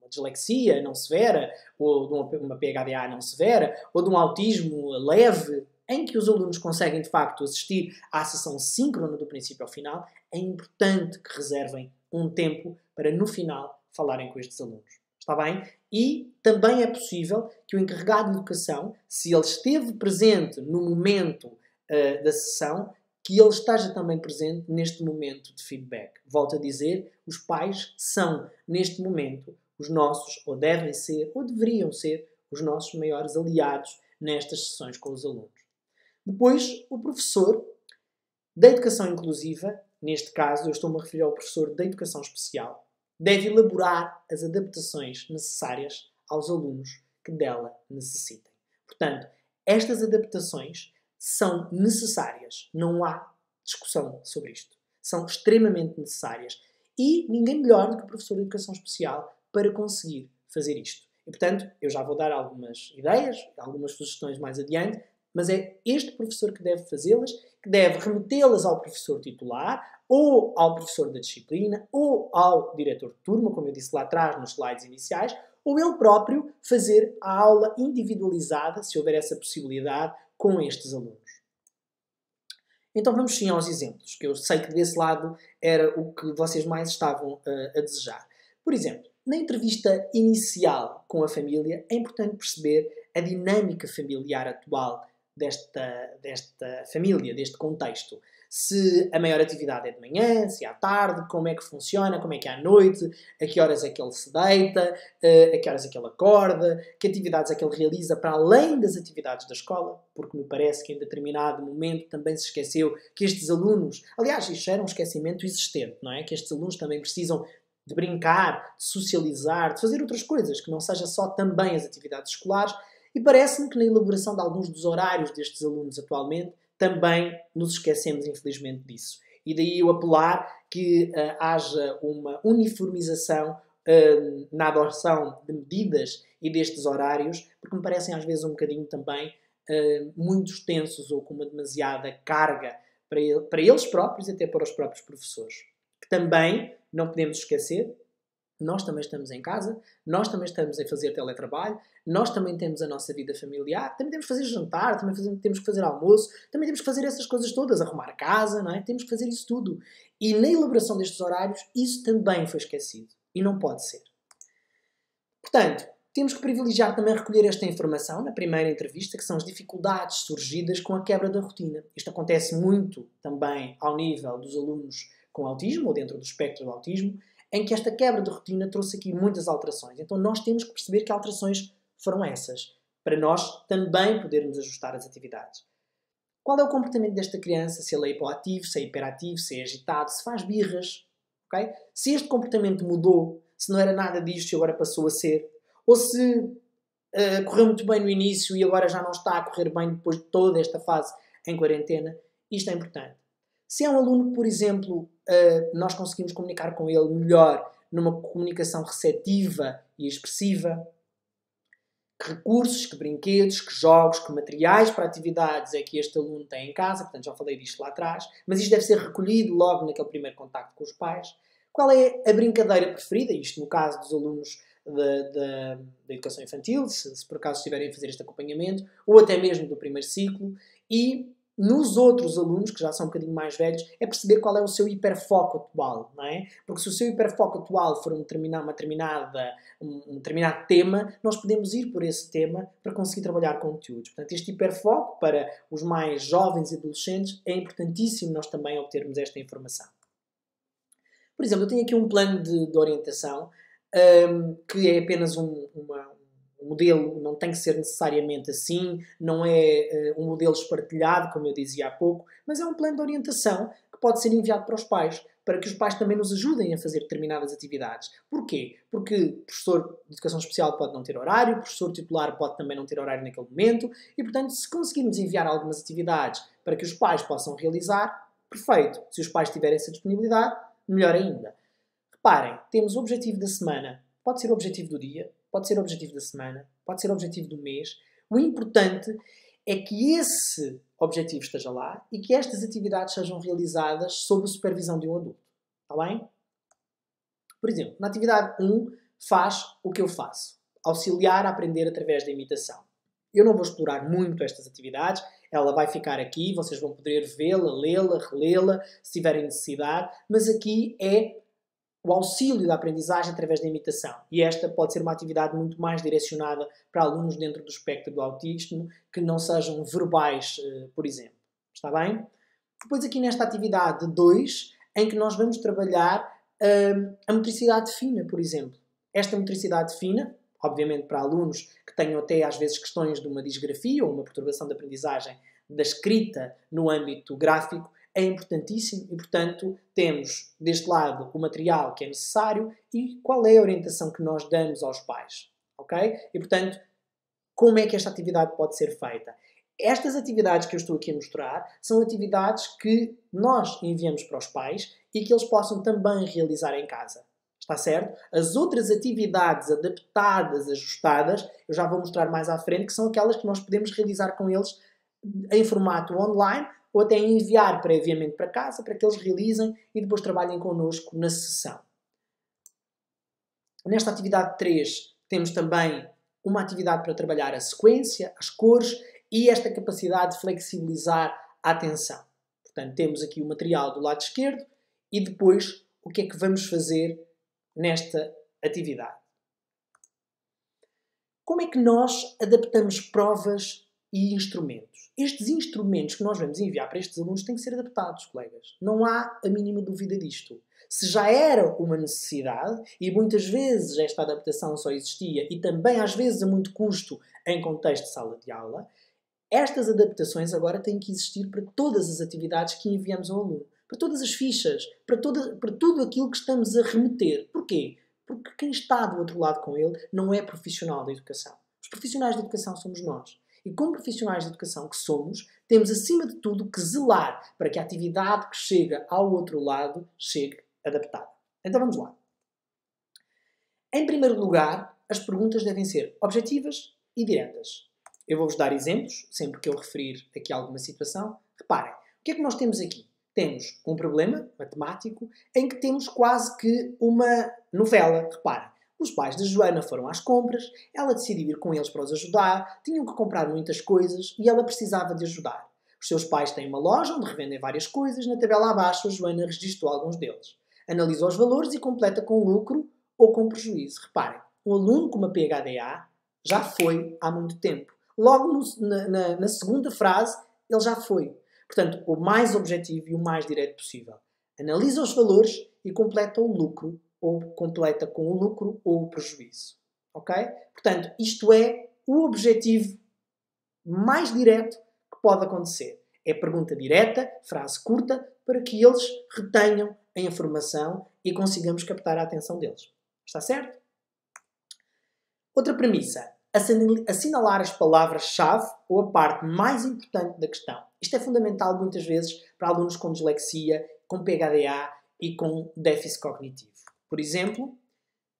uma dislexia não severa, ou de uma PHDA não severa, ou de um autismo leve, em que os alunos conseguem, de facto, assistir à sessão síncrona do princípio ao final, é importante que reservem um tempo para, no final, falarem com estes alunos. Está bem? E também é possível que o encarregado de educação, se ele esteve presente no momento da sessão, que ele esteja também presente neste momento de feedback. Volto a dizer, os pais são, neste momento, os nossos, ou devem ser, ou deveriam ser, os nossos maiores aliados nestas sessões com os alunos. Depois, o professor da educação inclusiva, neste caso eu estou-me a referir ao professor da educação especial, deve elaborar as adaptações necessárias aos alunos que dela necessitem. Portanto, estas adaptações são necessárias. Não há discussão sobre isto. São extremamente necessárias. E ninguém melhor do que o professor de educação especial para conseguir fazer isto. E, portanto, eu já vou dar algumas ideias, algumas sugestões mais adiante, mas é este professor que deve fazê-las, que deve remetê-las ao professor titular, ou ao professor da disciplina, ou ao diretor de turma, como eu disse lá atrás nos slides iniciais, ou ele próprio fazer a aula individualizada, se houver essa possibilidade, com estes alunos. Então vamos sim aos exemplos, que eu sei que desse lado era o que vocês mais estavam a desejar. Por exemplo, na entrevista inicial com a família, é importante perceber a dinâmica familiar atual desta família, deste contexto. Se a maior atividade é de manhã, se é à tarde, como é que funciona, como é que é à noite, a que horas é que ele se deita, a que horas é que ele acorda, que atividades é que ele realiza para além das atividades da escola, porque me parece que em determinado momento também se esqueceu que estes alunos, aliás, isto era um esquecimento existente, não é? Que estes alunos também precisam de brincar, de socializar, de fazer outras coisas, que não seja só também as atividades escolares, e parece-me que na elaboração de alguns dos horários destes alunos atualmente também nos esquecemos, infelizmente, disso. E daí eu apelar que haja uma uniformização na adoção de medidas e destes horários, porque me parecem às vezes um bocadinho também muito extensos ou com uma demasiada carga para eles próprios e até para os próprios professores. Que também não podemos esquecer, nós também estamos em casa, nós também estamos a fazer teletrabalho, nós também temos a nossa vida familiar, também temos que fazer jantar, também temos que fazer almoço, também temos que fazer essas coisas todas, arrumar casa, não é? Temos que fazer isso tudo. E na elaboração destes horários, isso também foi esquecido. E não pode ser. Portanto, temos que privilegiar também recolher esta informação na primeira entrevista, que são as dificuldades surgidas com a quebra da rotina. Isto acontece muito também ao nível dos alunos com autismo, ou dentro do espectro do autismo, em que esta quebra de rotina trouxe aqui muitas alterações. Então nós temos que perceber que alterações foram essas, para nós também podermos ajustar as atividades. Qual é o comportamento desta criança? Se ele é hipoativo, se é hiperativo, se é agitado, se faz birras. Okay? Se este comportamento mudou, se não era nada disto e agora passou a ser, ou se correu muito bem no início e agora já não está a correr bem depois de toda esta fase em quarentena, isto é importante. Se é um aluno que, por exemplo, nós conseguimos comunicar com ele melhor numa comunicação receptiva e expressiva, que recursos, que brinquedos, que jogos, que materiais para atividades é que este aluno tem em casa, portanto já falei disto lá atrás, mas isto deve ser recolhido logo naquele primeiro contacto com os pais. Qual é a brincadeira preferida? Isto no caso dos alunos da educação infantil, se por acaso estiverem a fazer este acompanhamento, ou até mesmo do primeiro ciclo, e nos outros alunos, que já são um bocadinho mais velhos, é perceber qual é o seu hiperfoco atual, não é? Porque se o seu hiperfoco atual for um determinado tema, nós podemos ir por esse tema para conseguir trabalhar conteúdos. Portanto, este hiperfoco para os mais jovens e adolescentes é importantíssimo nós também obtermos esta informação. Por exemplo, eu tenho aqui um plano de orientação que é apenas um modelo, não tem que ser necessariamente assim, não é um modelo espartilhado, como eu dizia há pouco, mas é um plano de orientação que pode ser enviado para os pais, para que os pais também nos ajudem a fazer determinadas atividades. Porquê? Porque o professor de educação especial pode não ter horário, o professor titular pode também não ter horário naquele momento, e portanto, se conseguirmos enviar algumas atividades para que os pais possam realizar, perfeito. Se os pais tiverem essa disponibilidade, melhor ainda. Reparem, temos o objetivo da semana, pode ser o objetivo do dia, pode ser o objetivo da semana, pode ser o objetivo do mês. O importante é que esse objetivo esteja lá e que estas atividades sejam realizadas sob a supervisão de um adulto. Está bem? Por exemplo, na atividade 1, faz o que eu faço. Auxiliar a aprender através da imitação. Eu não vou explorar muito estas atividades, ela vai ficar aqui, vocês vão poder vê-la, lê-la, relê-la, se tiverem necessidade, mas aqui é o auxílio da aprendizagem através da imitação. E esta pode ser uma atividade muito mais direcionada para alunos dentro do espectro do autismo, que não sejam verbais, por exemplo. Está bem? Depois aqui nesta atividade 2, em que nós vamos trabalhar a motricidade fina, por exemplo. Esta motricidade fina, obviamente para alunos que tenham até às vezes questões de uma disgrafia ou uma perturbação de aprendizagem da escrita no âmbito gráfico, é importantíssimo e, portanto, temos deste lado o material que é necessário e qual é a orientação que nós damos aos pais. Ok? E, portanto, como é que esta atividade pode ser feita? Estas atividades que eu estou aqui a mostrar são atividades que nós enviamos para os pais e que eles possam também realizar em casa. Está certo? As outras atividades adaptadas, ajustadas, eu já vou mostrar mais à frente, que são aquelas que nós podemos realizar com eles em formato online ou até enviar previamente para casa para que eles realizem e depois trabalhem connosco na sessão. Nesta atividade 3 temos também uma atividade para trabalhar a sequência, as cores e esta capacidade de flexibilizar a atenção. Portanto, temos aqui o material do lado esquerdo e depois o que é que vamos fazer nesta atividade. Como é que nós adaptamos provas e instrumentos? Estes instrumentos que nós vamos enviar para estes alunos têm que ser adaptados, colegas. Não há a mínima dúvida disto. Se já era uma necessidade, e muitas vezes esta adaptação só existia, e também às vezes a muito custo em contexto de sala de aula, estas adaptações agora têm que existir para todas as atividades que enviamos ao aluno. Para todas as fichas, para tudo aquilo que estamos a remeter. Porquê? Porque quem está do outro lado com ele não é profissional da educação. Os profissionais da educação somos nós. E como profissionais de educação que somos, temos acima de tudo que zelar para que a atividade que chega ao outro lado chegue adaptada. Então vamos lá. Em primeiro lugar, as perguntas devem ser objetivas e diretas. Eu vou-vos dar exemplos, sempre que eu referir aqui alguma situação. Reparem, o que é que nós temos aqui? Temos um problema matemático em que temos quase que uma novela. Reparem, os pais da Joana foram às compras, ela decidiu ir com eles para os ajudar, tinham que comprar muitas coisas e ela precisava de ajudar. Os seus pais têm uma loja onde revendem várias coisas, na tabela abaixo a Joana registrou alguns deles. Analisa os valores e completa com lucro ou com prejuízo. Reparem, um aluno com uma PHDA já foi há muito tempo. Logo na segunda frase, ele já foi. Portanto, o mais objetivo e o mais direto possível. analisa os valores e completa o lucro, ou completa com o lucro ou o prejuízo. Ok? Portanto, isto é o objetivo mais direto que pode acontecer. É pergunta direta, frase curta, para que eles retenham a informação e consigamos captar a atenção deles. Está certo? Outra premissa. Assinalar as palavras-chave ou a parte mais importante da questão. Isto é fundamental muitas vezes para alunos com dislexia, com PHDA e com déficit cognitivo. Por exemplo,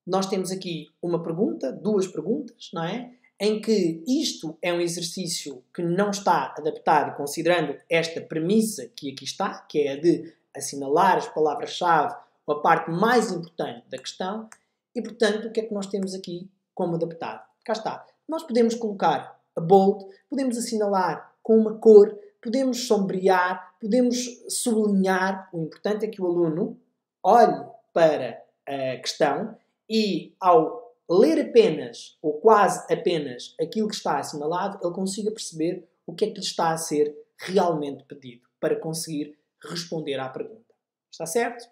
nós temos aqui uma pergunta, duas perguntas, não é? Em que isto é um exercício que não está adaptado considerando esta premissa que aqui está, que é a de assinalar as palavras-chave ou a parte mais importante da questão, e portanto o que é que nós temos aqui como adaptado? Cá está. Nós podemos colocar a bold, podemos assinalar com uma cor, podemos sombrear, podemos sublinhar. O importante é que o aluno olhe para a questão e, ao ler apenas ou quase apenas aquilo que está assinalado, ele consiga perceber o que é que lhe está a ser realmente pedido para conseguir responder à pergunta. Está certo?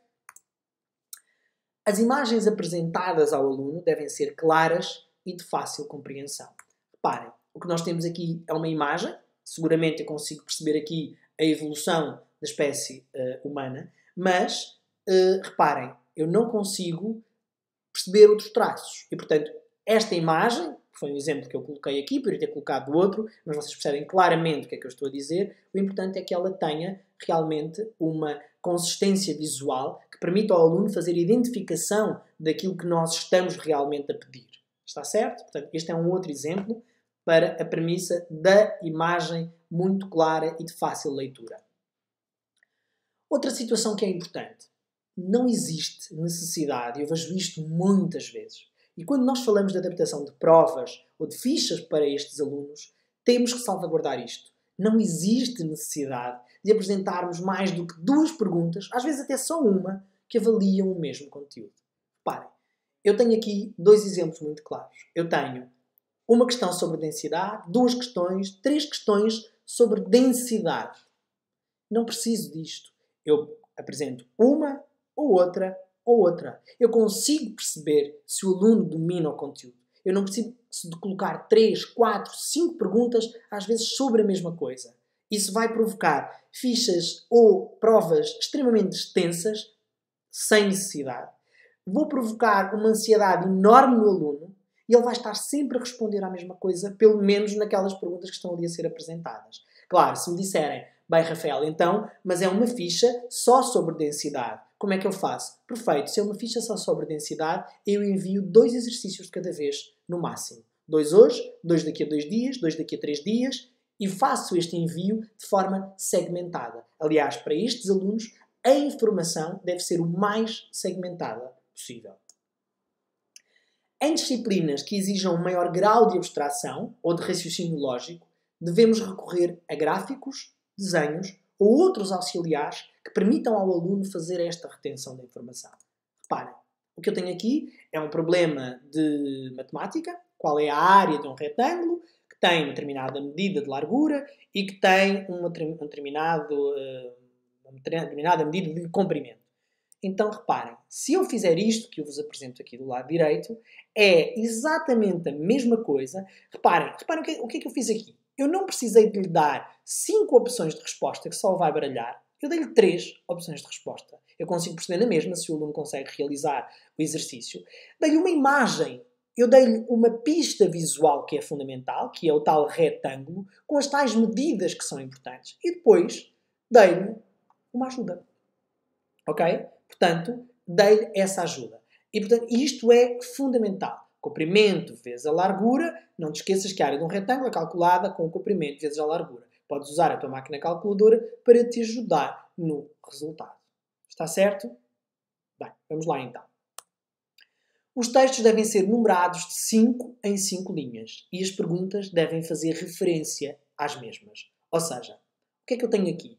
As imagens apresentadas ao aluno devem ser claras e de fácil compreensão. Reparem, o que nós temos aqui é uma imagem. Seguramente eu consigo perceber aqui a evolução da espécie humana, mas reparem, eu não consigo perceber outros traços. E, portanto, esta imagem, que foi um exemplo que eu coloquei aqui, poderia ter colocado outro, mas vocês percebem claramente o que é que eu estou a dizer. O importante é que ela tenha realmente uma consistência visual que permita ao aluno fazer identificação daquilo que nós estamos realmente a pedir. Está certo? Portanto, este é um outro exemplo para a premissa da imagem muito clara e de fácil leitura. Outra situação que é importante. Não existe necessidade, eu vejo isto muitas vezes, e quando nós falamos de adaptação de provas ou de fichas para estes alunos, temos que salvaguardar isto. Não existe necessidade de apresentarmos mais do que duas perguntas, às vezes até só uma, que avaliam o mesmo conteúdo. Reparem, eu tenho aqui dois exemplos muito claros. Eu tenho uma questão sobre densidade, duas questões, três questões sobre densidade. Não preciso disto. Eu apresento uma ou outra ou outra. Eu consigo perceber se o aluno domina o conteúdo. Eu não preciso de colocar 3, 4, 5 perguntas, às vezes sobre a mesma coisa. Isso vai provocar fichas ou provas extremamente extensas, sem necessidade. Vou provocar uma ansiedade enorme no aluno e ele vai estar sempre a responder à mesma coisa, pelo menos naquelas perguntas que estão ali a ser apresentadas. Claro, se me disserem, bem, Rafael, então, mas é uma ficha só sobre densidade. Como é que eu faço? Perfeito, se é uma ficha só sobre densidade, eu envio 2 exercícios de cada vez, no máximo. 2 hoje, 2 daqui a 2 dias, 2 daqui a 3 dias, e faço este envio de forma segmentada. Aliás, para estes alunos, a informação deve ser o mais segmentada possível. Em disciplinas que exijam um maior grau de abstração ou de raciocínio lógico, devemos recorrer a gráficos, desenhos ou outros auxiliares que permitam ao aluno fazer esta retenção da informação. Reparem, o que eu tenho aqui é um problema de matemática, qual é a área de um retângulo, que tem uma determinada medida de largura e que tem uma determinada medida de comprimento. Então, reparem, se eu fizer isto que eu vos apresento aqui do lado direito, é exatamente a mesma coisa. Reparem o que é que eu fiz aqui. Eu não precisei de lhe dar 5 opções de resposta que só vai baralhar. Eu dei-lhe 3 opções de resposta. Eu consigo perceber na mesma se o aluno consegue realizar o exercício. Dei-lhe uma imagem. Eu dei-lhe uma pista visual que é fundamental, que é o tal retângulo, com as tais medidas que são importantes. E depois dei-lhe uma ajuda. Ok? Portanto, dei-lhe essa ajuda. E, portanto, isto é fundamental. Comprimento vezes a largura. Não te esqueças que a área de um retângulo é calculada com o comprimento vezes a largura. Podes usar a tua máquina calculadora para te ajudar no resultado. Está certo? Bem, vamos lá então. Os textos devem ser numerados de 5 em 5 linhas e as perguntas devem fazer referência às mesmas. Ou seja, o que é que eu tenho aqui?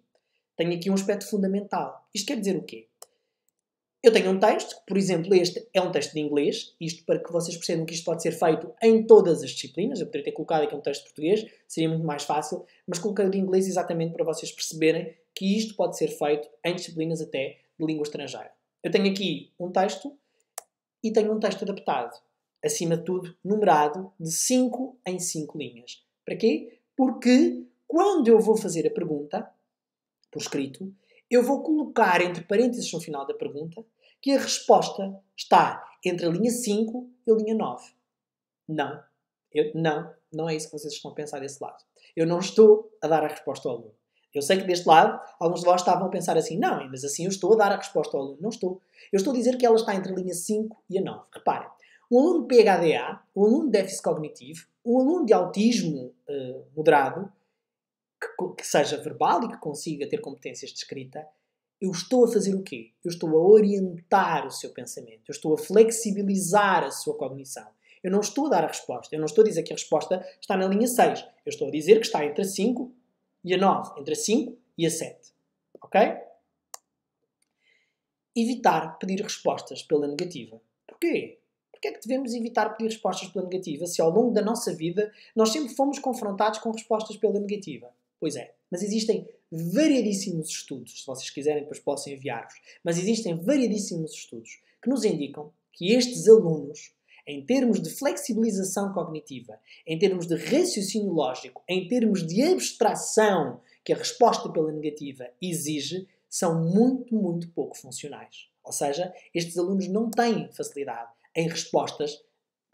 Tenho aqui um aspecto fundamental. Isto quer dizer o quê? Eu tenho um texto, por exemplo, este é um texto de inglês, isto para que vocês percebam que isto pode ser feito em todas as disciplinas. Eu poderia ter colocado aqui um texto de português, seria muito mais fácil, mas coloquei o de inglês exatamente para vocês perceberem que isto pode ser feito em disciplinas até de língua estrangeira. Eu tenho aqui um texto e tenho um texto adaptado. Acima de tudo, numerado de 5 em 5 linhas. Para quê? Porque quando eu vou fazer a pergunta, por escrito, eu vou colocar entre parênteses no final da pergunta que a resposta está entre a linha 5 e a linha 9. Não. Não é isso que vocês estão a pensar desse lado. Eu não estou a dar a resposta ao aluno. Eu sei que deste lado, alguns de vós estavam a pensar assim, não, mas assim eu estou a dar a resposta ao aluno. Não estou. Eu estou a dizer que ela está entre a linha 5 e a 9. Reparem, um aluno PHDA, um aluno de déficit cognitivo, um aluno de autismo moderado, que seja verbal e que consiga ter competências de escrita, eu estou a fazer o quê? Eu estou a orientar o seu pensamento. Eu estou a flexibilizar a sua cognição. Eu não estou a dar a resposta. Eu não estou a dizer que a resposta está na linha 6. Eu estou a dizer que está entre a 5 e a 9. Entre a 5 e a 7. Ok? Evitar pedir respostas pela negativa. Porquê? Porquê é que devemos evitar pedir respostas pela negativa se ao longo da nossa vida nós sempre fomos confrontados com respostas pela negativa? Pois é, mas existem variedíssimos estudos, se vocês quiserem depois posso enviar-vos, mas existem variedíssimos estudos que nos indicam que estes alunos, em termos de flexibilização cognitiva, em termos de raciocínio lógico, em termos de abstração que a resposta pela negativa exige, são muito, muito pouco funcionais. Ou seja, estes alunos não têm facilidade em respostas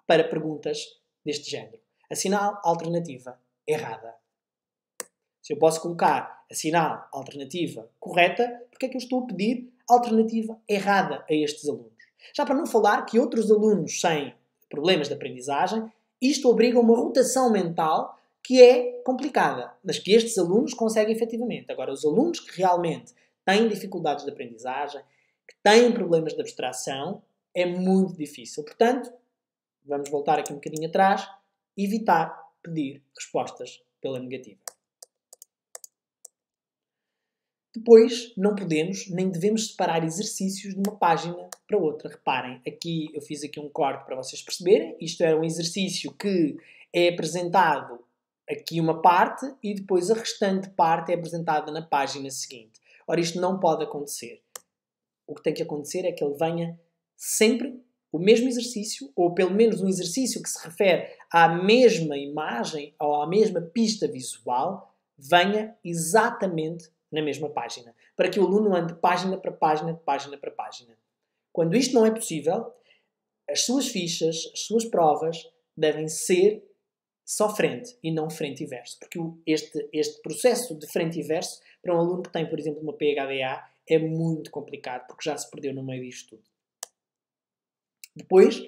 para perguntas deste género. Assinale alternativa errada. Se eu posso colocar assinale alternativa correta, porque é que eu estou a pedir alternativa errada a estes alunos? Já para não falar que outros alunos sem problemas de aprendizagem, isto obriga a uma rotação mental que é complicada, mas que estes alunos conseguem efetivamente. Agora, os alunos que realmente têm dificuldades de aprendizagem, que têm problemas de abstração, é muito difícil. Portanto, vamos voltar aqui um bocadinho atrás, evitar pedir respostas pela negativa. Depois, não podemos nem devemos separar exercícios de uma página para outra. Reparem, aqui eu fiz aqui um corte para vocês perceberem. Isto é um exercício que é apresentado aqui uma parte e depois a restante parte é apresentada na página seguinte. Ora, isto não pode acontecer. O que tem que acontecer é que ele venha sempre o mesmo exercício, ou pelo menos um exercício que se refere à mesma imagem ou à mesma pista visual, venha exatamente na mesma página, para que o aluno ande página para página, de página para página. Quando isto não é possível, as suas fichas, as suas provas devem ser só frente e não frente e verso, porque este processo de frente e verso para um aluno que tem, por exemplo, uma PHDA é muito complicado, porque já se perdeu no meio disto tudo. Depois,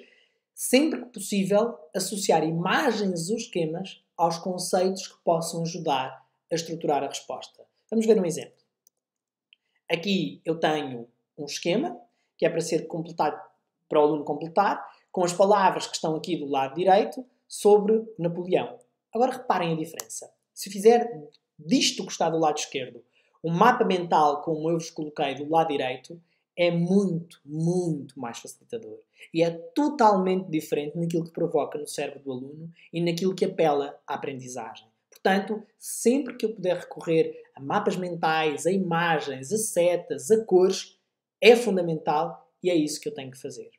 sempre que possível, associar imagens ou esquemas aos conceitos que possam ajudar a estruturar a resposta. Vamos ver um exemplo. Aqui eu tenho um esquema, que é para ser completado, para o aluno completar, com as palavras que estão aqui do lado direito sobre Napoleão. Agora reparem a diferença. Se fizer disto que está do lado esquerdo um mapa mental como eu vos coloquei do lado direito, é muito, muito mais facilitador. E é totalmente diferente naquilo que provoca no cérebro do aluno e naquilo que apela à aprendizagem. Portanto, sempre que eu puder recorrer a mapas mentais, a imagens, a setas, a cores, é fundamental e é isso que eu tenho que fazer.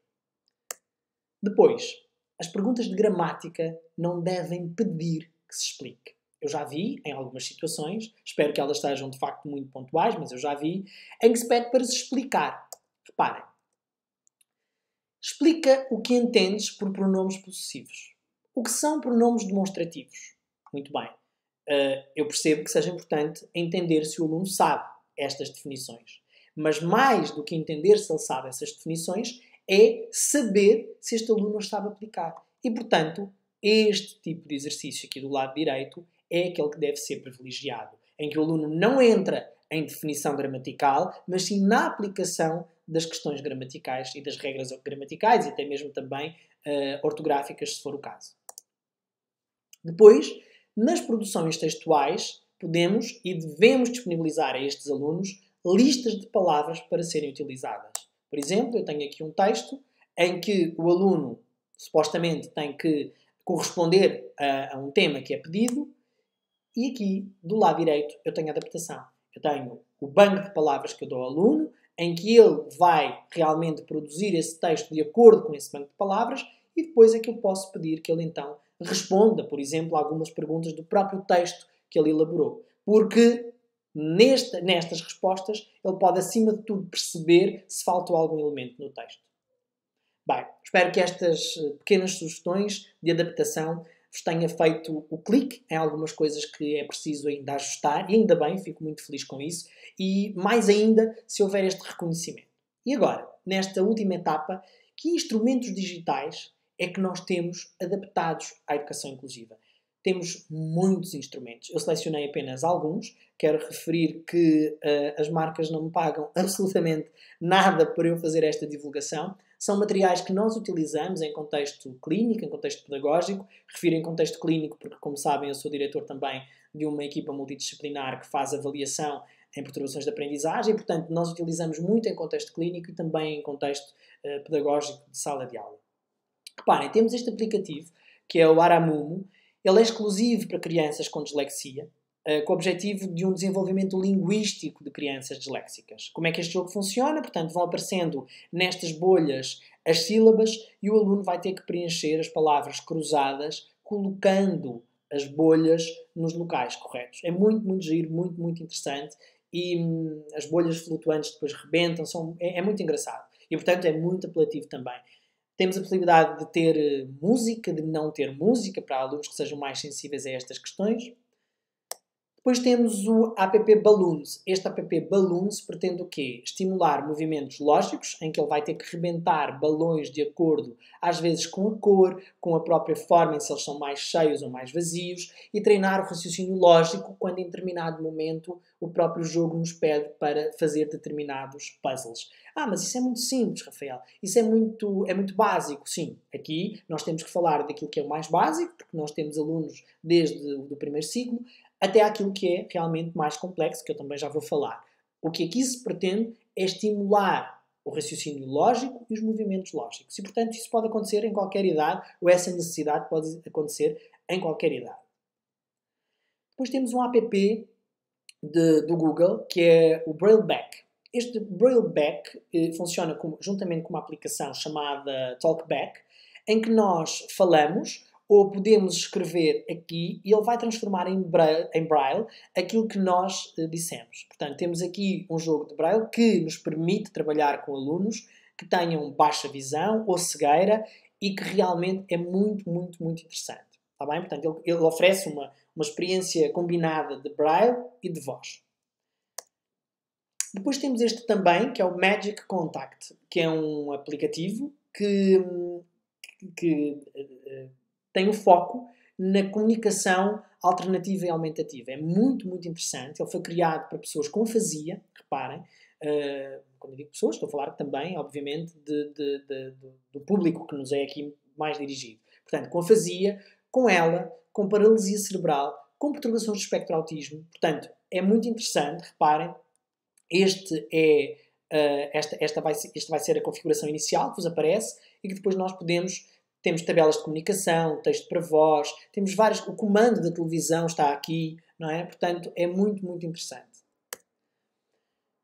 Depois, as perguntas de gramática não devem pedir que se explique. Eu já vi, em algumas situações, espero que elas sejam de facto muito pontuais, mas eu já vi, em que se pede para se explicar. Reparem. Explica o que entendes por pronomes possessivos. O que são pronomes demonstrativos? Muito bem. Eu percebo que seja importante entender se o aluno sabe estas definições. Mas mais do que entender se ele sabe essas definições, é saber se este aluno as sabe aplicar. E, portanto, este tipo de exercício aqui do lado direito é aquele que deve ser privilegiado, em que o aluno não entra em definição gramatical, mas sim na aplicação das questões gramaticais e das regras gramaticais e até mesmo também ortográficas, se for o caso. Depois, nas produções textuais, podemos e devemos disponibilizar a estes alunos listas de palavras para serem utilizadas. Por exemplo, eu tenho aqui um texto em que o aluno supostamente tem que corresponder a um tema que é pedido e aqui, do lado direito, eu tenho a adaptação. Eu tenho o banco de palavras que eu dou ao aluno, em que ele vai realmente produzir esse texto de acordo com esse banco de palavras e depois é que eu posso pedir que ele então responda, por exemplo, algumas perguntas do próprio texto que ele elaborou. Porque nestas respostas ele pode, acima de tudo, perceber se faltou algum elemento no texto. Bem, espero que estas pequenas sugestões de adaptação vos tenha feito o clique em algumas coisas que é preciso ainda ajustar, e ainda bem, fico muito feliz com isso, e mais ainda se houver este reconhecimento. E agora, nesta última etapa, que instrumentos digitais é que nós temos adaptados à educação inclusiva? Temos muitos instrumentos. Eu selecionei apenas alguns. Quero referir que as marcas não me pagam absolutamente nada por eu fazer esta divulgação. São materiais que nós utilizamos em contexto clínico, em contexto pedagógico. Refiro em contexto clínico porque, como sabem, eu sou diretor também de uma equipa multidisciplinar que faz avaliação em perturbações de aprendizagem. Portanto, nós utilizamos muito em contexto clínico e também em contexto pedagógico de sala de aula. Reparem, temos este aplicativo, que é o Aramumu. Ele é exclusivo para crianças com dislexia, com o objetivo de um desenvolvimento linguístico de crianças disléxicas. Como é que este jogo funciona? Portanto, vão aparecendo nestas bolhas as sílabas e o aluno vai ter que preencher as palavras cruzadas, colocando as bolhas nos locais corretos. É muito, muito giro, muito, muito interessante. E as bolhas flutuantes depois rebentam, é muito engraçado. E, portanto, é muito apelativo também. Temos a possibilidade de ter música, de não ter música, para alunos que sejam mais sensíveis a estas questões. Depois temos o app Balloons. Este app Balloons pretende o quê? Estimular movimentos lógicos, em que ele vai ter que rebentar balões de acordo, às vezes com a cor, com a própria forma, em se eles são mais cheios ou mais vazios, e treinar o raciocínio lógico quando em determinado momento o próprio jogo nos pede para fazer determinados puzzles. Mas isso é muito simples, Rafael. Isso é muito básico. Sim, aqui nós temos que falar daquilo que é o mais básico, porque nós temos alunos desde o primeiro ciclo, até aquilo que é realmente mais complexo, que eu também já vou falar. O que aqui se pretende é estimular o raciocínio lógico e os movimentos lógicos. E, portanto, isso pode acontecer em qualquer idade, ou essa necessidade pode acontecer em qualquer idade. Depois temos um app do Google, que é o Brailleback. Este Brailleback funciona juntamente com uma aplicação chamada Talkback, em que nós falamos ou podemos escrever aqui e ele vai transformar em Braille aquilo que nós dissemos. Portanto, temos aqui um jogo de Braille que nos permite trabalhar com alunos que tenham baixa visão ou cegueira e que realmente é muito, muito, muito interessante. Está bem? Portanto, ele oferece uma experiência combinada de Braille e de voz. Depois temos este também, que é o Magic Contact, que é um aplicativo que tem o foco na comunicação alternativa e aumentativa. É muito, muito interessante. Ele foi criado para pessoas com afasia, reparem. Quando eu digo pessoas, estou a falar também, obviamente, do público que nos é aqui mais dirigido. Portanto, com afasia, com ela, com paralisia cerebral, com perturbações do espectro autismo. Portanto, é muito interessante, reparem, esta vai ser a configuração inicial que vos aparece e que depois nós temos tabelas de comunicação, texto para voz, temos o comando da televisão está aqui, não é? Portanto, é muito, muito interessante.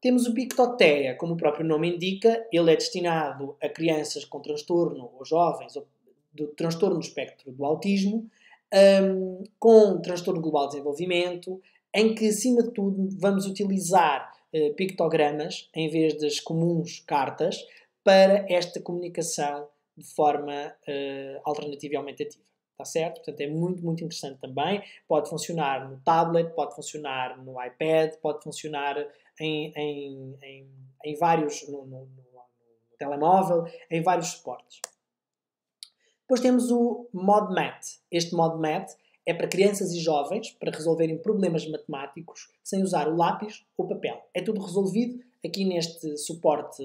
Temos o Pictotéia, como o próprio nome indica, ele é destinado a crianças com transtorno, ou jovens, ou do transtorno do espectro do autismo, com transtorno global de desenvolvimento, em que, acima de tudo, vamos utilizar pictogramas, em vez das comuns cartas, para esta comunicação de forma alternativa e aumentativa. Está certo? Portanto, é muito, muito interessante também. Pode funcionar no tablet, pode funcionar no iPad, pode funcionar em vários, no telemóvel, em vários suportes. Depois temos o ModMath. Este ModMath é para crianças e jovens, para resolverem problemas matemáticos sem usar o lápis ou papel. É tudo resolvido aqui neste suporte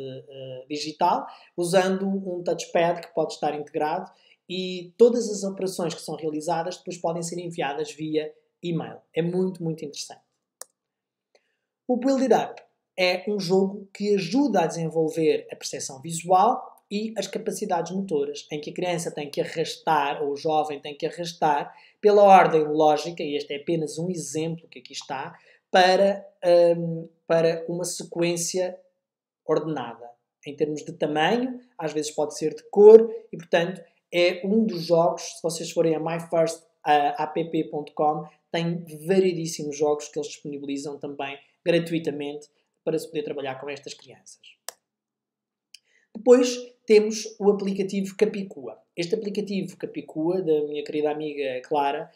digital, usando um touchpad que pode estar integrado e todas as operações que são realizadas depois podem ser enviadas via e-mail. É muito, muito interessante. O Build It Up é um jogo que ajuda a desenvolver a percepção visual e as capacidades motoras, em que a criança tem que arrastar, ou o jovem tem que arrastar, pela ordem lógica, e este é apenas um exemplo que aqui está, para uma sequência ordenada. Em termos de tamanho, às vezes pode ser de cor, e portanto é um dos jogos, se vocês forem a myfirstapp.com, tem variedíssimos jogos que eles disponibilizam também gratuitamente para se poder trabalhar com estas crianças. Depois temos o aplicativo Capicua. Este aplicativo Capicua, da minha querida amiga Clara,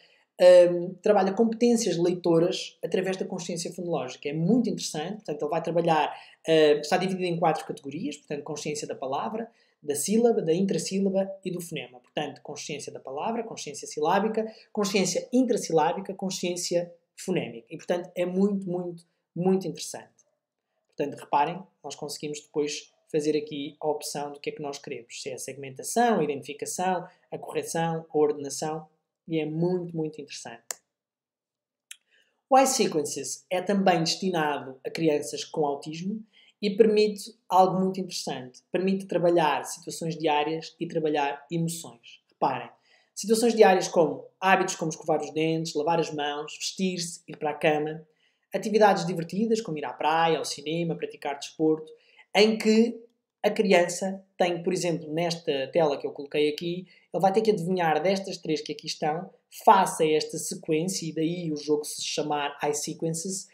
trabalha competências leitoras através da consciência fonológica. É muito interessante, portanto ele vai trabalhar, está dividido em 4 categorias, portanto consciência da palavra, da sílaba, da intrassílaba e do fonema. Portanto, consciência da palavra, consciência silábica, consciência intrassilábica, consciência fonémica. E portanto é muito, muito, muito interessante. Portanto, reparem, nós conseguimos depois fazer aqui a opção do que é que nós queremos. Se é a segmentação, a identificação, a correção, a ordenação. E é muito, muito interessante. O iSequences é também destinado a crianças com autismo e permite algo muito interessante. Permite trabalhar situações diárias e trabalhar emoções. Reparem, situações diárias como hábitos como escovar os dentes, lavar as mãos, vestir-se, ir para a cama. Atividades divertidas como ir à praia, ao cinema, praticar desporto, em que a criança tem, por exemplo, nesta tela que eu coloquei aqui, ele vai ter que adivinhar destas 3 que aqui estão, face a esta sequência, e daí o jogo se chamar iSequences,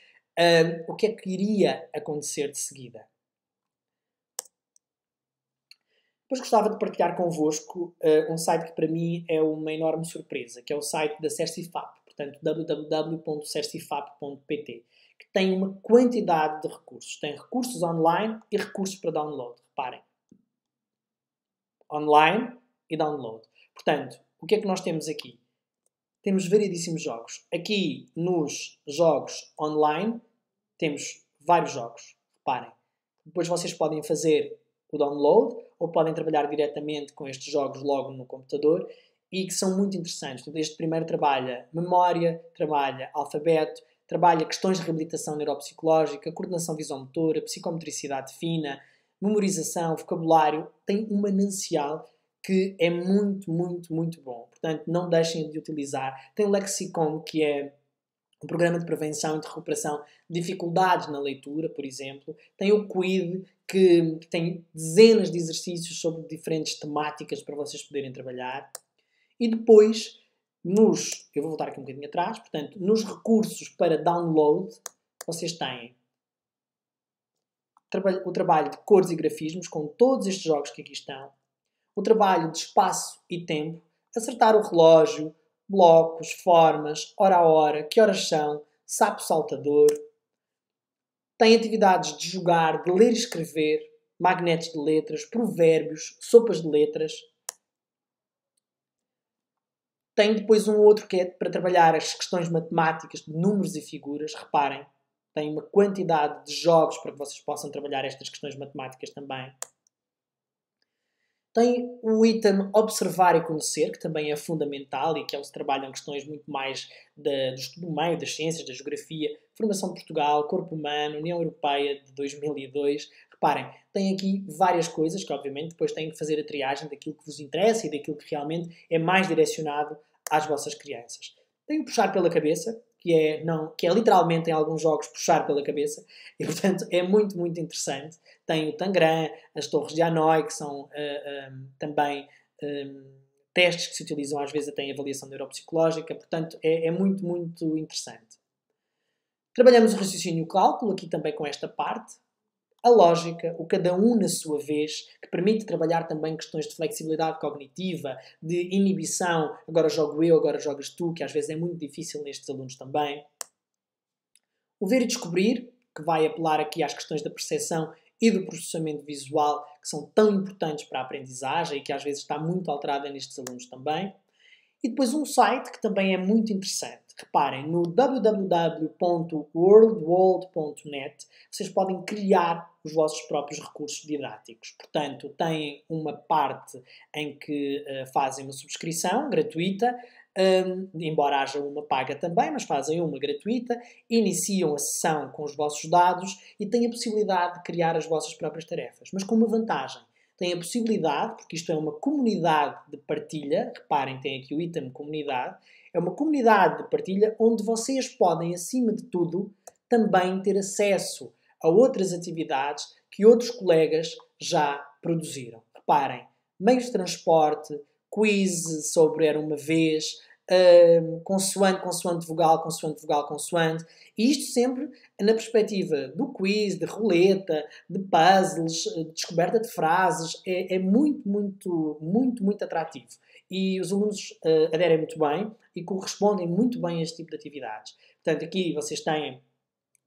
o que é que iria acontecer de seguida. Depois gostava de partilhar convosco um site que para mim é uma enorme surpresa, que é o site da Cercifap, portanto www.cercifap.pt, que tem uma quantidade de recursos. Tem recursos online e recursos para download. Reparem. Online e download. Portanto, o que é que nós temos aqui? Temos variedíssimos jogos. Aqui, nos jogos online, temos vários jogos. Reparem. Depois vocês podem fazer o download ou podem trabalhar diretamente com estes jogos logo no computador e que são muito interessantes. Este primeiro trabalha memória, trabalha alfabeto, trabalha questões de reabilitação neuropsicológica, coordenação visomotora, psicomotricidade fina, memorização, vocabulário. Tem um manancial que é muito, muito, muito bom. Portanto, não deixem de utilizar. Tem o Lexicon, que é um programa de prevenção e de recuperação de dificuldades na leitura, por exemplo. Tem o Quid, que tem dezenas de exercícios sobre diferentes temáticas para vocês poderem trabalhar. E depois, eu vou voltar aqui um bocadinho atrás, portanto, nos recursos para download, vocês têm o trabalho de cores e grafismos, com todos estes jogos que aqui estão, o trabalho de espaço e tempo, acertar o relógio, blocos, formas, hora a hora, que horas são, sapo saltador. Tem atividades de jogar, de ler e escrever, magnetos de letras, provérbios, sopas de letras. Tem depois um outro que é para trabalhar as questões matemáticas de números e figuras. Reparem, tem uma quantidade de jogos para que vocês possam trabalhar estas questões matemáticas também. Tem o item Observar e Conhecer, que também é fundamental e que eles trabalham questões muito mais do estudo do meio, das ciências, da geografia, Formação de Portugal, Corpo Humano, União Europeia de 2002. Reparem, tem aqui várias coisas que obviamente depois têm que fazer a triagem daquilo que vos interessa e daquilo que realmente é mais direcionado às vossas crianças. Tem o Puxar pela Cabeça, que é literalmente em alguns jogos puxar pela cabeça, e portanto é muito, muito interessante. Tem o Tangram, as Torres de Hanoi, que são também testes que se utilizam às vezes até em avaliação neuropsicológica, portanto é muito, muito interessante. Trabalhamos o raciocínio e o cálculo, aqui também com esta parte. A lógica, o cada um na sua vez, que permite trabalhar também questões de flexibilidade cognitiva, de inibição, agora jogo eu, agora jogas tu, que às vezes é muito difícil nestes alunos também. O ver e descobrir, que vai apelar aqui às questões da percepção e do processamento visual, que são tão importantes para a aprendizagem e que às vezes está muito alterada nestes alunos também. E depois um site que também é muito interessante. Reparem, no www.worldworld.net vocês podem criar os vossos próprios recursos didáticos. Portanto, têm uma parte em que fazem uma subscrição gratuita, embora haja uma paga também, mas fazem uma gratuita, iniciam a sessão com os vossos dados e têm a possibilidade de criar as vossas próprias tarefas. Mas com uma vantagem. Têm a possibilidade, porque isto é uma comunidade de partilha, reparem, tem aqui o item comunidade, é uma comunidade de partilha onde vocês podem, acima de tudo, também ter acesso a outras atividades, que outros colegas já produziram. Reparem, meios de transporte, quiz sobre era uma vez, consoante, consoante vogal, consoante vogal, consoante. E isto sempre na perspectiva do quiz, de roleta, de puzzles, de descoberta de frases. É muito, muito, muito, muito atrativo. E os alunos aderem muito bem e correspondem muito bem a este tipo de atividades. Portanto, aqui vocês têm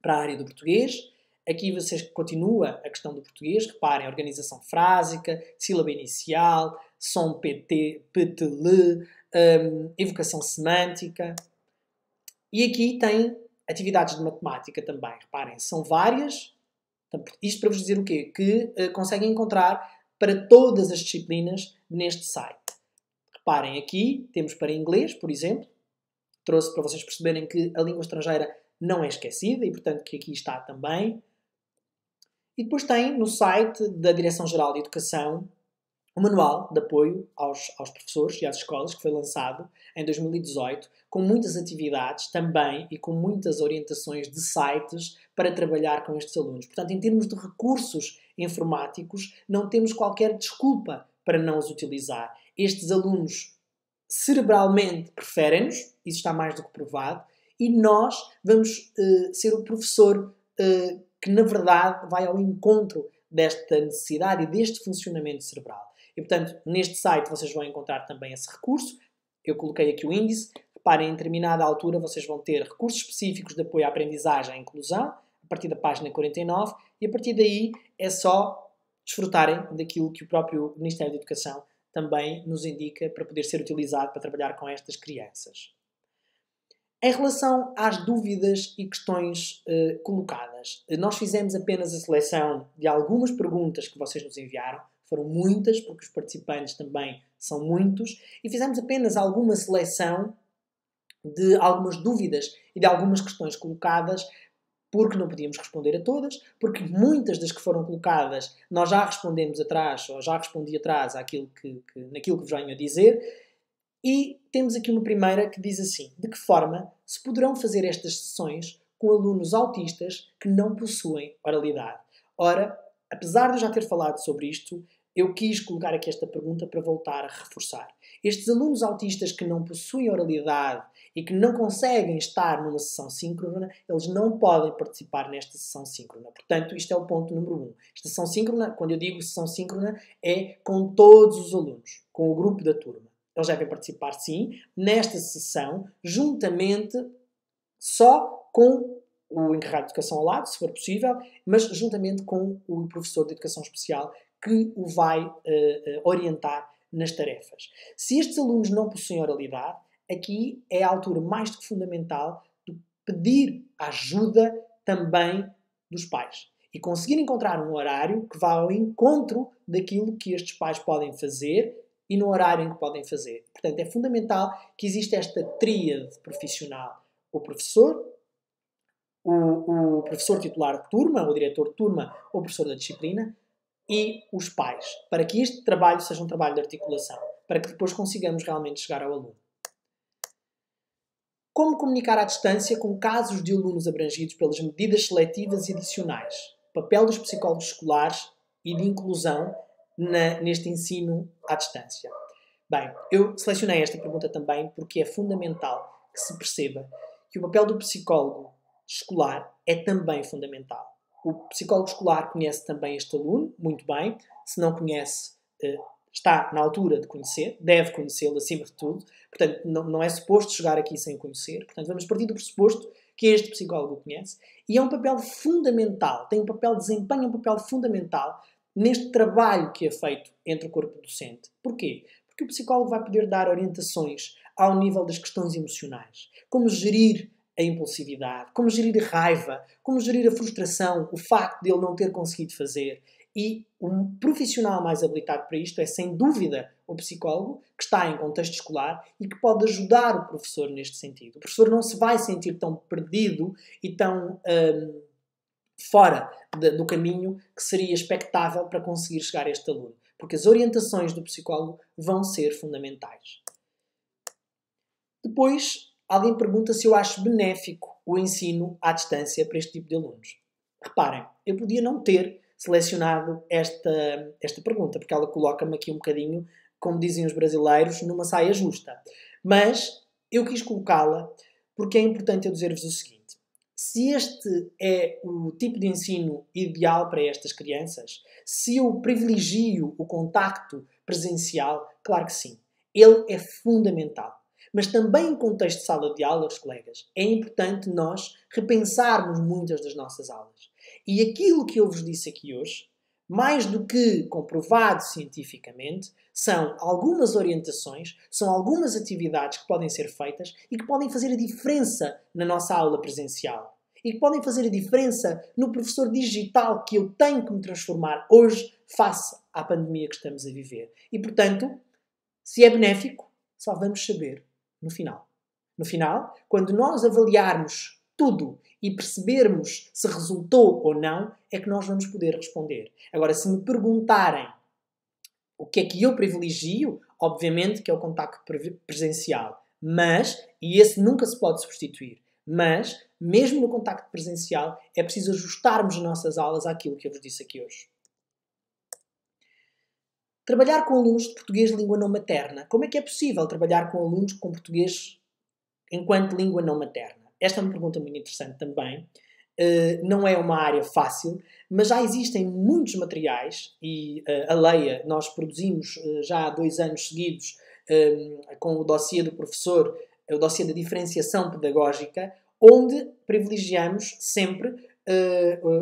para a área do português. Aqui vocês continua a questão do português. Reparem, organização frásica, sílaba inicial, som PT, PTL, evocação semântica. E aqui tem atividades de matemática também. Reparem, são várias. Isto para vos dizer o quê? Que conseguem encontrar para todas as disciplinas neste site. Reparem, aqui temos para inglês, por exemplo. Trouxe para vocês perceberem que a língua estrangeira não é esquecida e, portanto, que aqui está também. E depois tem no site da Direção-Geral de Educação o manual de apoio aos professores e às escolas, que foi lançado em 2018, com muitas atividades também e com muitas orientações de sites para trabalhar com estes alunos. Portanto, em termos de recursos informáticos, não temos qualquer desculpa para não os utilizar. Estes alunos cerebralmente preferem-nos, isso está mais do que provado, e nós vamos ser o professor que, na verdade, vai ao encontro desta necessidade e deste funcionamento cerebral. E, portanto, neste site vocês vão encontrar também esse recurso. Eu coloquei aqui o índice. Reparem, em determinada altura vocês vão ter recursos específicos de apoio à aprendizagem e inclusão, a partir da página 49, e a partir daí é só desfrutarem daquilo que o próprio Ministério da Educação também nos indica para poder ser utilizado para trabalhar com estas crianças. Em relação às dúvidas e questões colocadas, nós fizemos apenas a seleção de algumas perguntas que vocês nos enviaram. Foram muitas, porque os participantes também são muitos, e fizemos apenas alguma seleção de algumas dúvidas e de algumas questões colocadas, porque não podíamos responder a todas, porque muitas das que foram colocadas nós já respondemos atrás, ou já respondi atrás naquilo que vos venho a dizer. E temos aqui uma primeira que diz assim: de que forma se poderão fazer estas sessões com alunos autistas que não possuem oralidade? Ora, apesar de eu já ter falado sobre isto, eu quis colocar aqui esta pergunta para voltar a reforçar. Estes alunos autistas que não possuem oralidade e que não conseguem estar numa sessão síncrona, eles não podem participar nesta sessão síncrona. Portanto, isto é o ponto número 1. Esta sessão síncrona, quando eu digo sessão síncrona, é com todos os alunos, com o grupo da turma. Eles devem participar, sim, nesta sessão, juntamente só com o encarregado de educação ao lado, se for possível, mas juntamente com o professor de educação especial que o vai orientar nas tarefas. Se estes alunos não possuem oralidade, aqui é a altura mais do que fundamental de pedir ajuda também dos pais e conseguir encontrar um horário que vá ao encontro daquilo que estes pais podem fazer e no horário em que podem fazer. Portanto, é fundamental que exista esta tríade profissional. O professor titular de turma, o diretor de turma ou o professor da disciplina, e os pais, para que este trabalho seja um trabalho de articulação, para que depois consigamos realmente chegar ao aluno. Como comunicar à distância com casos de alunos abrangidos pelas medidas seletivas e adicionais? Papel dos psicólogos escolares e de inclusão neste ensino à distância. Bem, eu selecionei esta pergunta também porque é fundamental que se perceba que o papel do psicólogo escolar é também fundamental. O psicólogo escolar conhece também este aluno, muito bem. Se não conhece, está na altura de conhecer, deve conhecê-lo acima de tudo. Portanto, não é suposto chegar aqui sem o conhecer. Portanto, vamos partir do pressuposto que este psicólogo o conhece. E é um papel fundamental, desempenha um papel fundamental neste trabalho que é feito entre o corpo docente. Porquê? Porque o psicólogo vai poder dar orientações ao nível das questões emocionais. Como gerir a impulsividade, como gerir a raiva, como gerir a frustração, o facto de ele não ter conseguido fazer. E um profissional mais habilitado para isto é, sem dúvida, o psicólogo, que está em contexto escolar e que pode ajudar o professor neste sentido. O professor não se vai sentir tão perdido e tão fora do caminho que seria expectável para conseguir chegar a este aluno. Porque as orientações do psicólogo vão ser fundamentais. Depois, alguém pergunta se eu acho benéfico o ensino à distância para este tipo de alunos. Reparem, eu podia não ter selecionado esta pergunta, porque ela coloca-me aqui um bocadinho, como dizem os brasileiros, numa saia justa. Mas eu quis colocá-la porque é importante eu dizer-vos o seguinte. Se este é o tipo de ensino ideal para estas crianças, se eu privilegio o contacto presencial, claro que sim. Ele é fundamental. Mas também em contexto de sala de aula, colegas, é importante nós repensarmos muitas das nossas aulas. E aquilo que eu vos disse aqui hoje, mais do que comprovado cientificamente, são algumas orientações, são algumas atividades que podem ser feitas e que podem fazer a diferença na nossa aula presencial. E que podem fazer a diferença no professor digital que eu tenho que me transformar hoje face à pandemia que estamos a viver. E, portanto, se é benéfico, só vamos saber no final. No final, quando nós avaliarmos tudo e percebermos se resultou ou não, é que nós vamos poder responder. Agora, se me perguntarem o que é que eu privilegio, obviamente que é o contacto presencial. Mas, e esse nunca se pode substituir, mas, mesmo no contacto presencial, é preciso ajustarmos as nossas aulas àquilo que eu vos disse aqui hoje. Trabalhar com alunos de português de língua não materna. Como é que é possível trabalhar com alunos com português enquanto língua não materna? Esta é uma pergunta muito interessante também. Não é uma área fácil, mas já existem muitos materiais e a Leia, nós produzimos já há 2 anos seguidos com o dossiê do professor, o dossiê da diferenciação pedagógica, onde privilegiamos sempre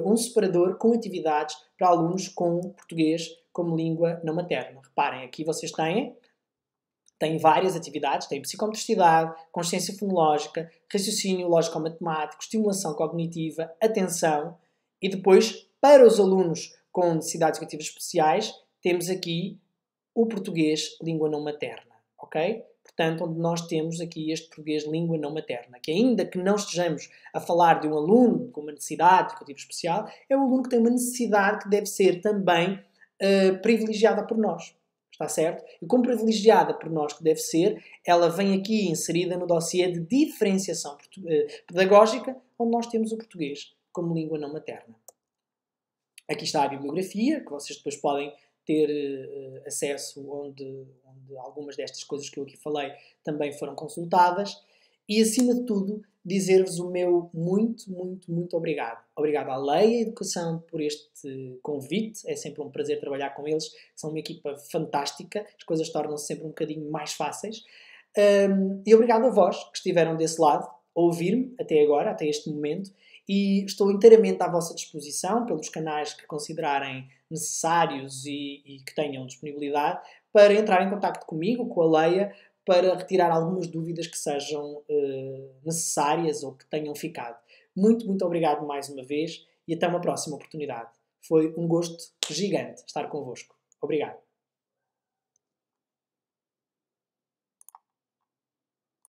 um separador com atividades para alunos com português como língua não materna. Reparem, aqui vocês têm várias atividades, têm psicomotricidade, consciência fonológica, raciocínio lógico-matemático, estimulação cognitiva, atenção e depois, para os alunos com necessidades educativas especiais, temos aqui o português língua não materna, ok? Portanto, onde nós temos aqui este português língua não materna, que ainda que não estejamos a falar de um aluno com uma necessidade educativa especial, é um aluno que tem uma necessidade que deve ser também privilegiada por nós. Está certo? E como privilegiada por nós que deve ser, ela vem aqui inserida no dossiê de diferenciação pedagógica, onde nós temos o português como língua não materna. Aqui está a bibliografia, que vocês depois podem ter acesso, onde algumas destas coisas que eu aqui falei também foram consultadas. E, acima de tudo, dizer-vos o meu muito, muito, muito obrigado. Obrigado à Leia Educação por este convite. É sempre um prazer trabalhar com eles. São uma equipa fantástica. As coisas tornam-se sempre um bocadinho mais fáceis. E obrigado a vós que estiveram desse lado, a ouvir-me até agora, até este momento. E estou inteiramente à vossa disposição, pelos canais que considerarem necessários e que tenham disponibilidade, para entrar em contacto comigo, com a Leia, para retirar algumas dúvidas que sejam necessárias ou que tenham ficado. Muito, muito obrigado mais uma vez e até uma próxima oportunidade. Foi um gosto gigante estar convosco. Obrigado.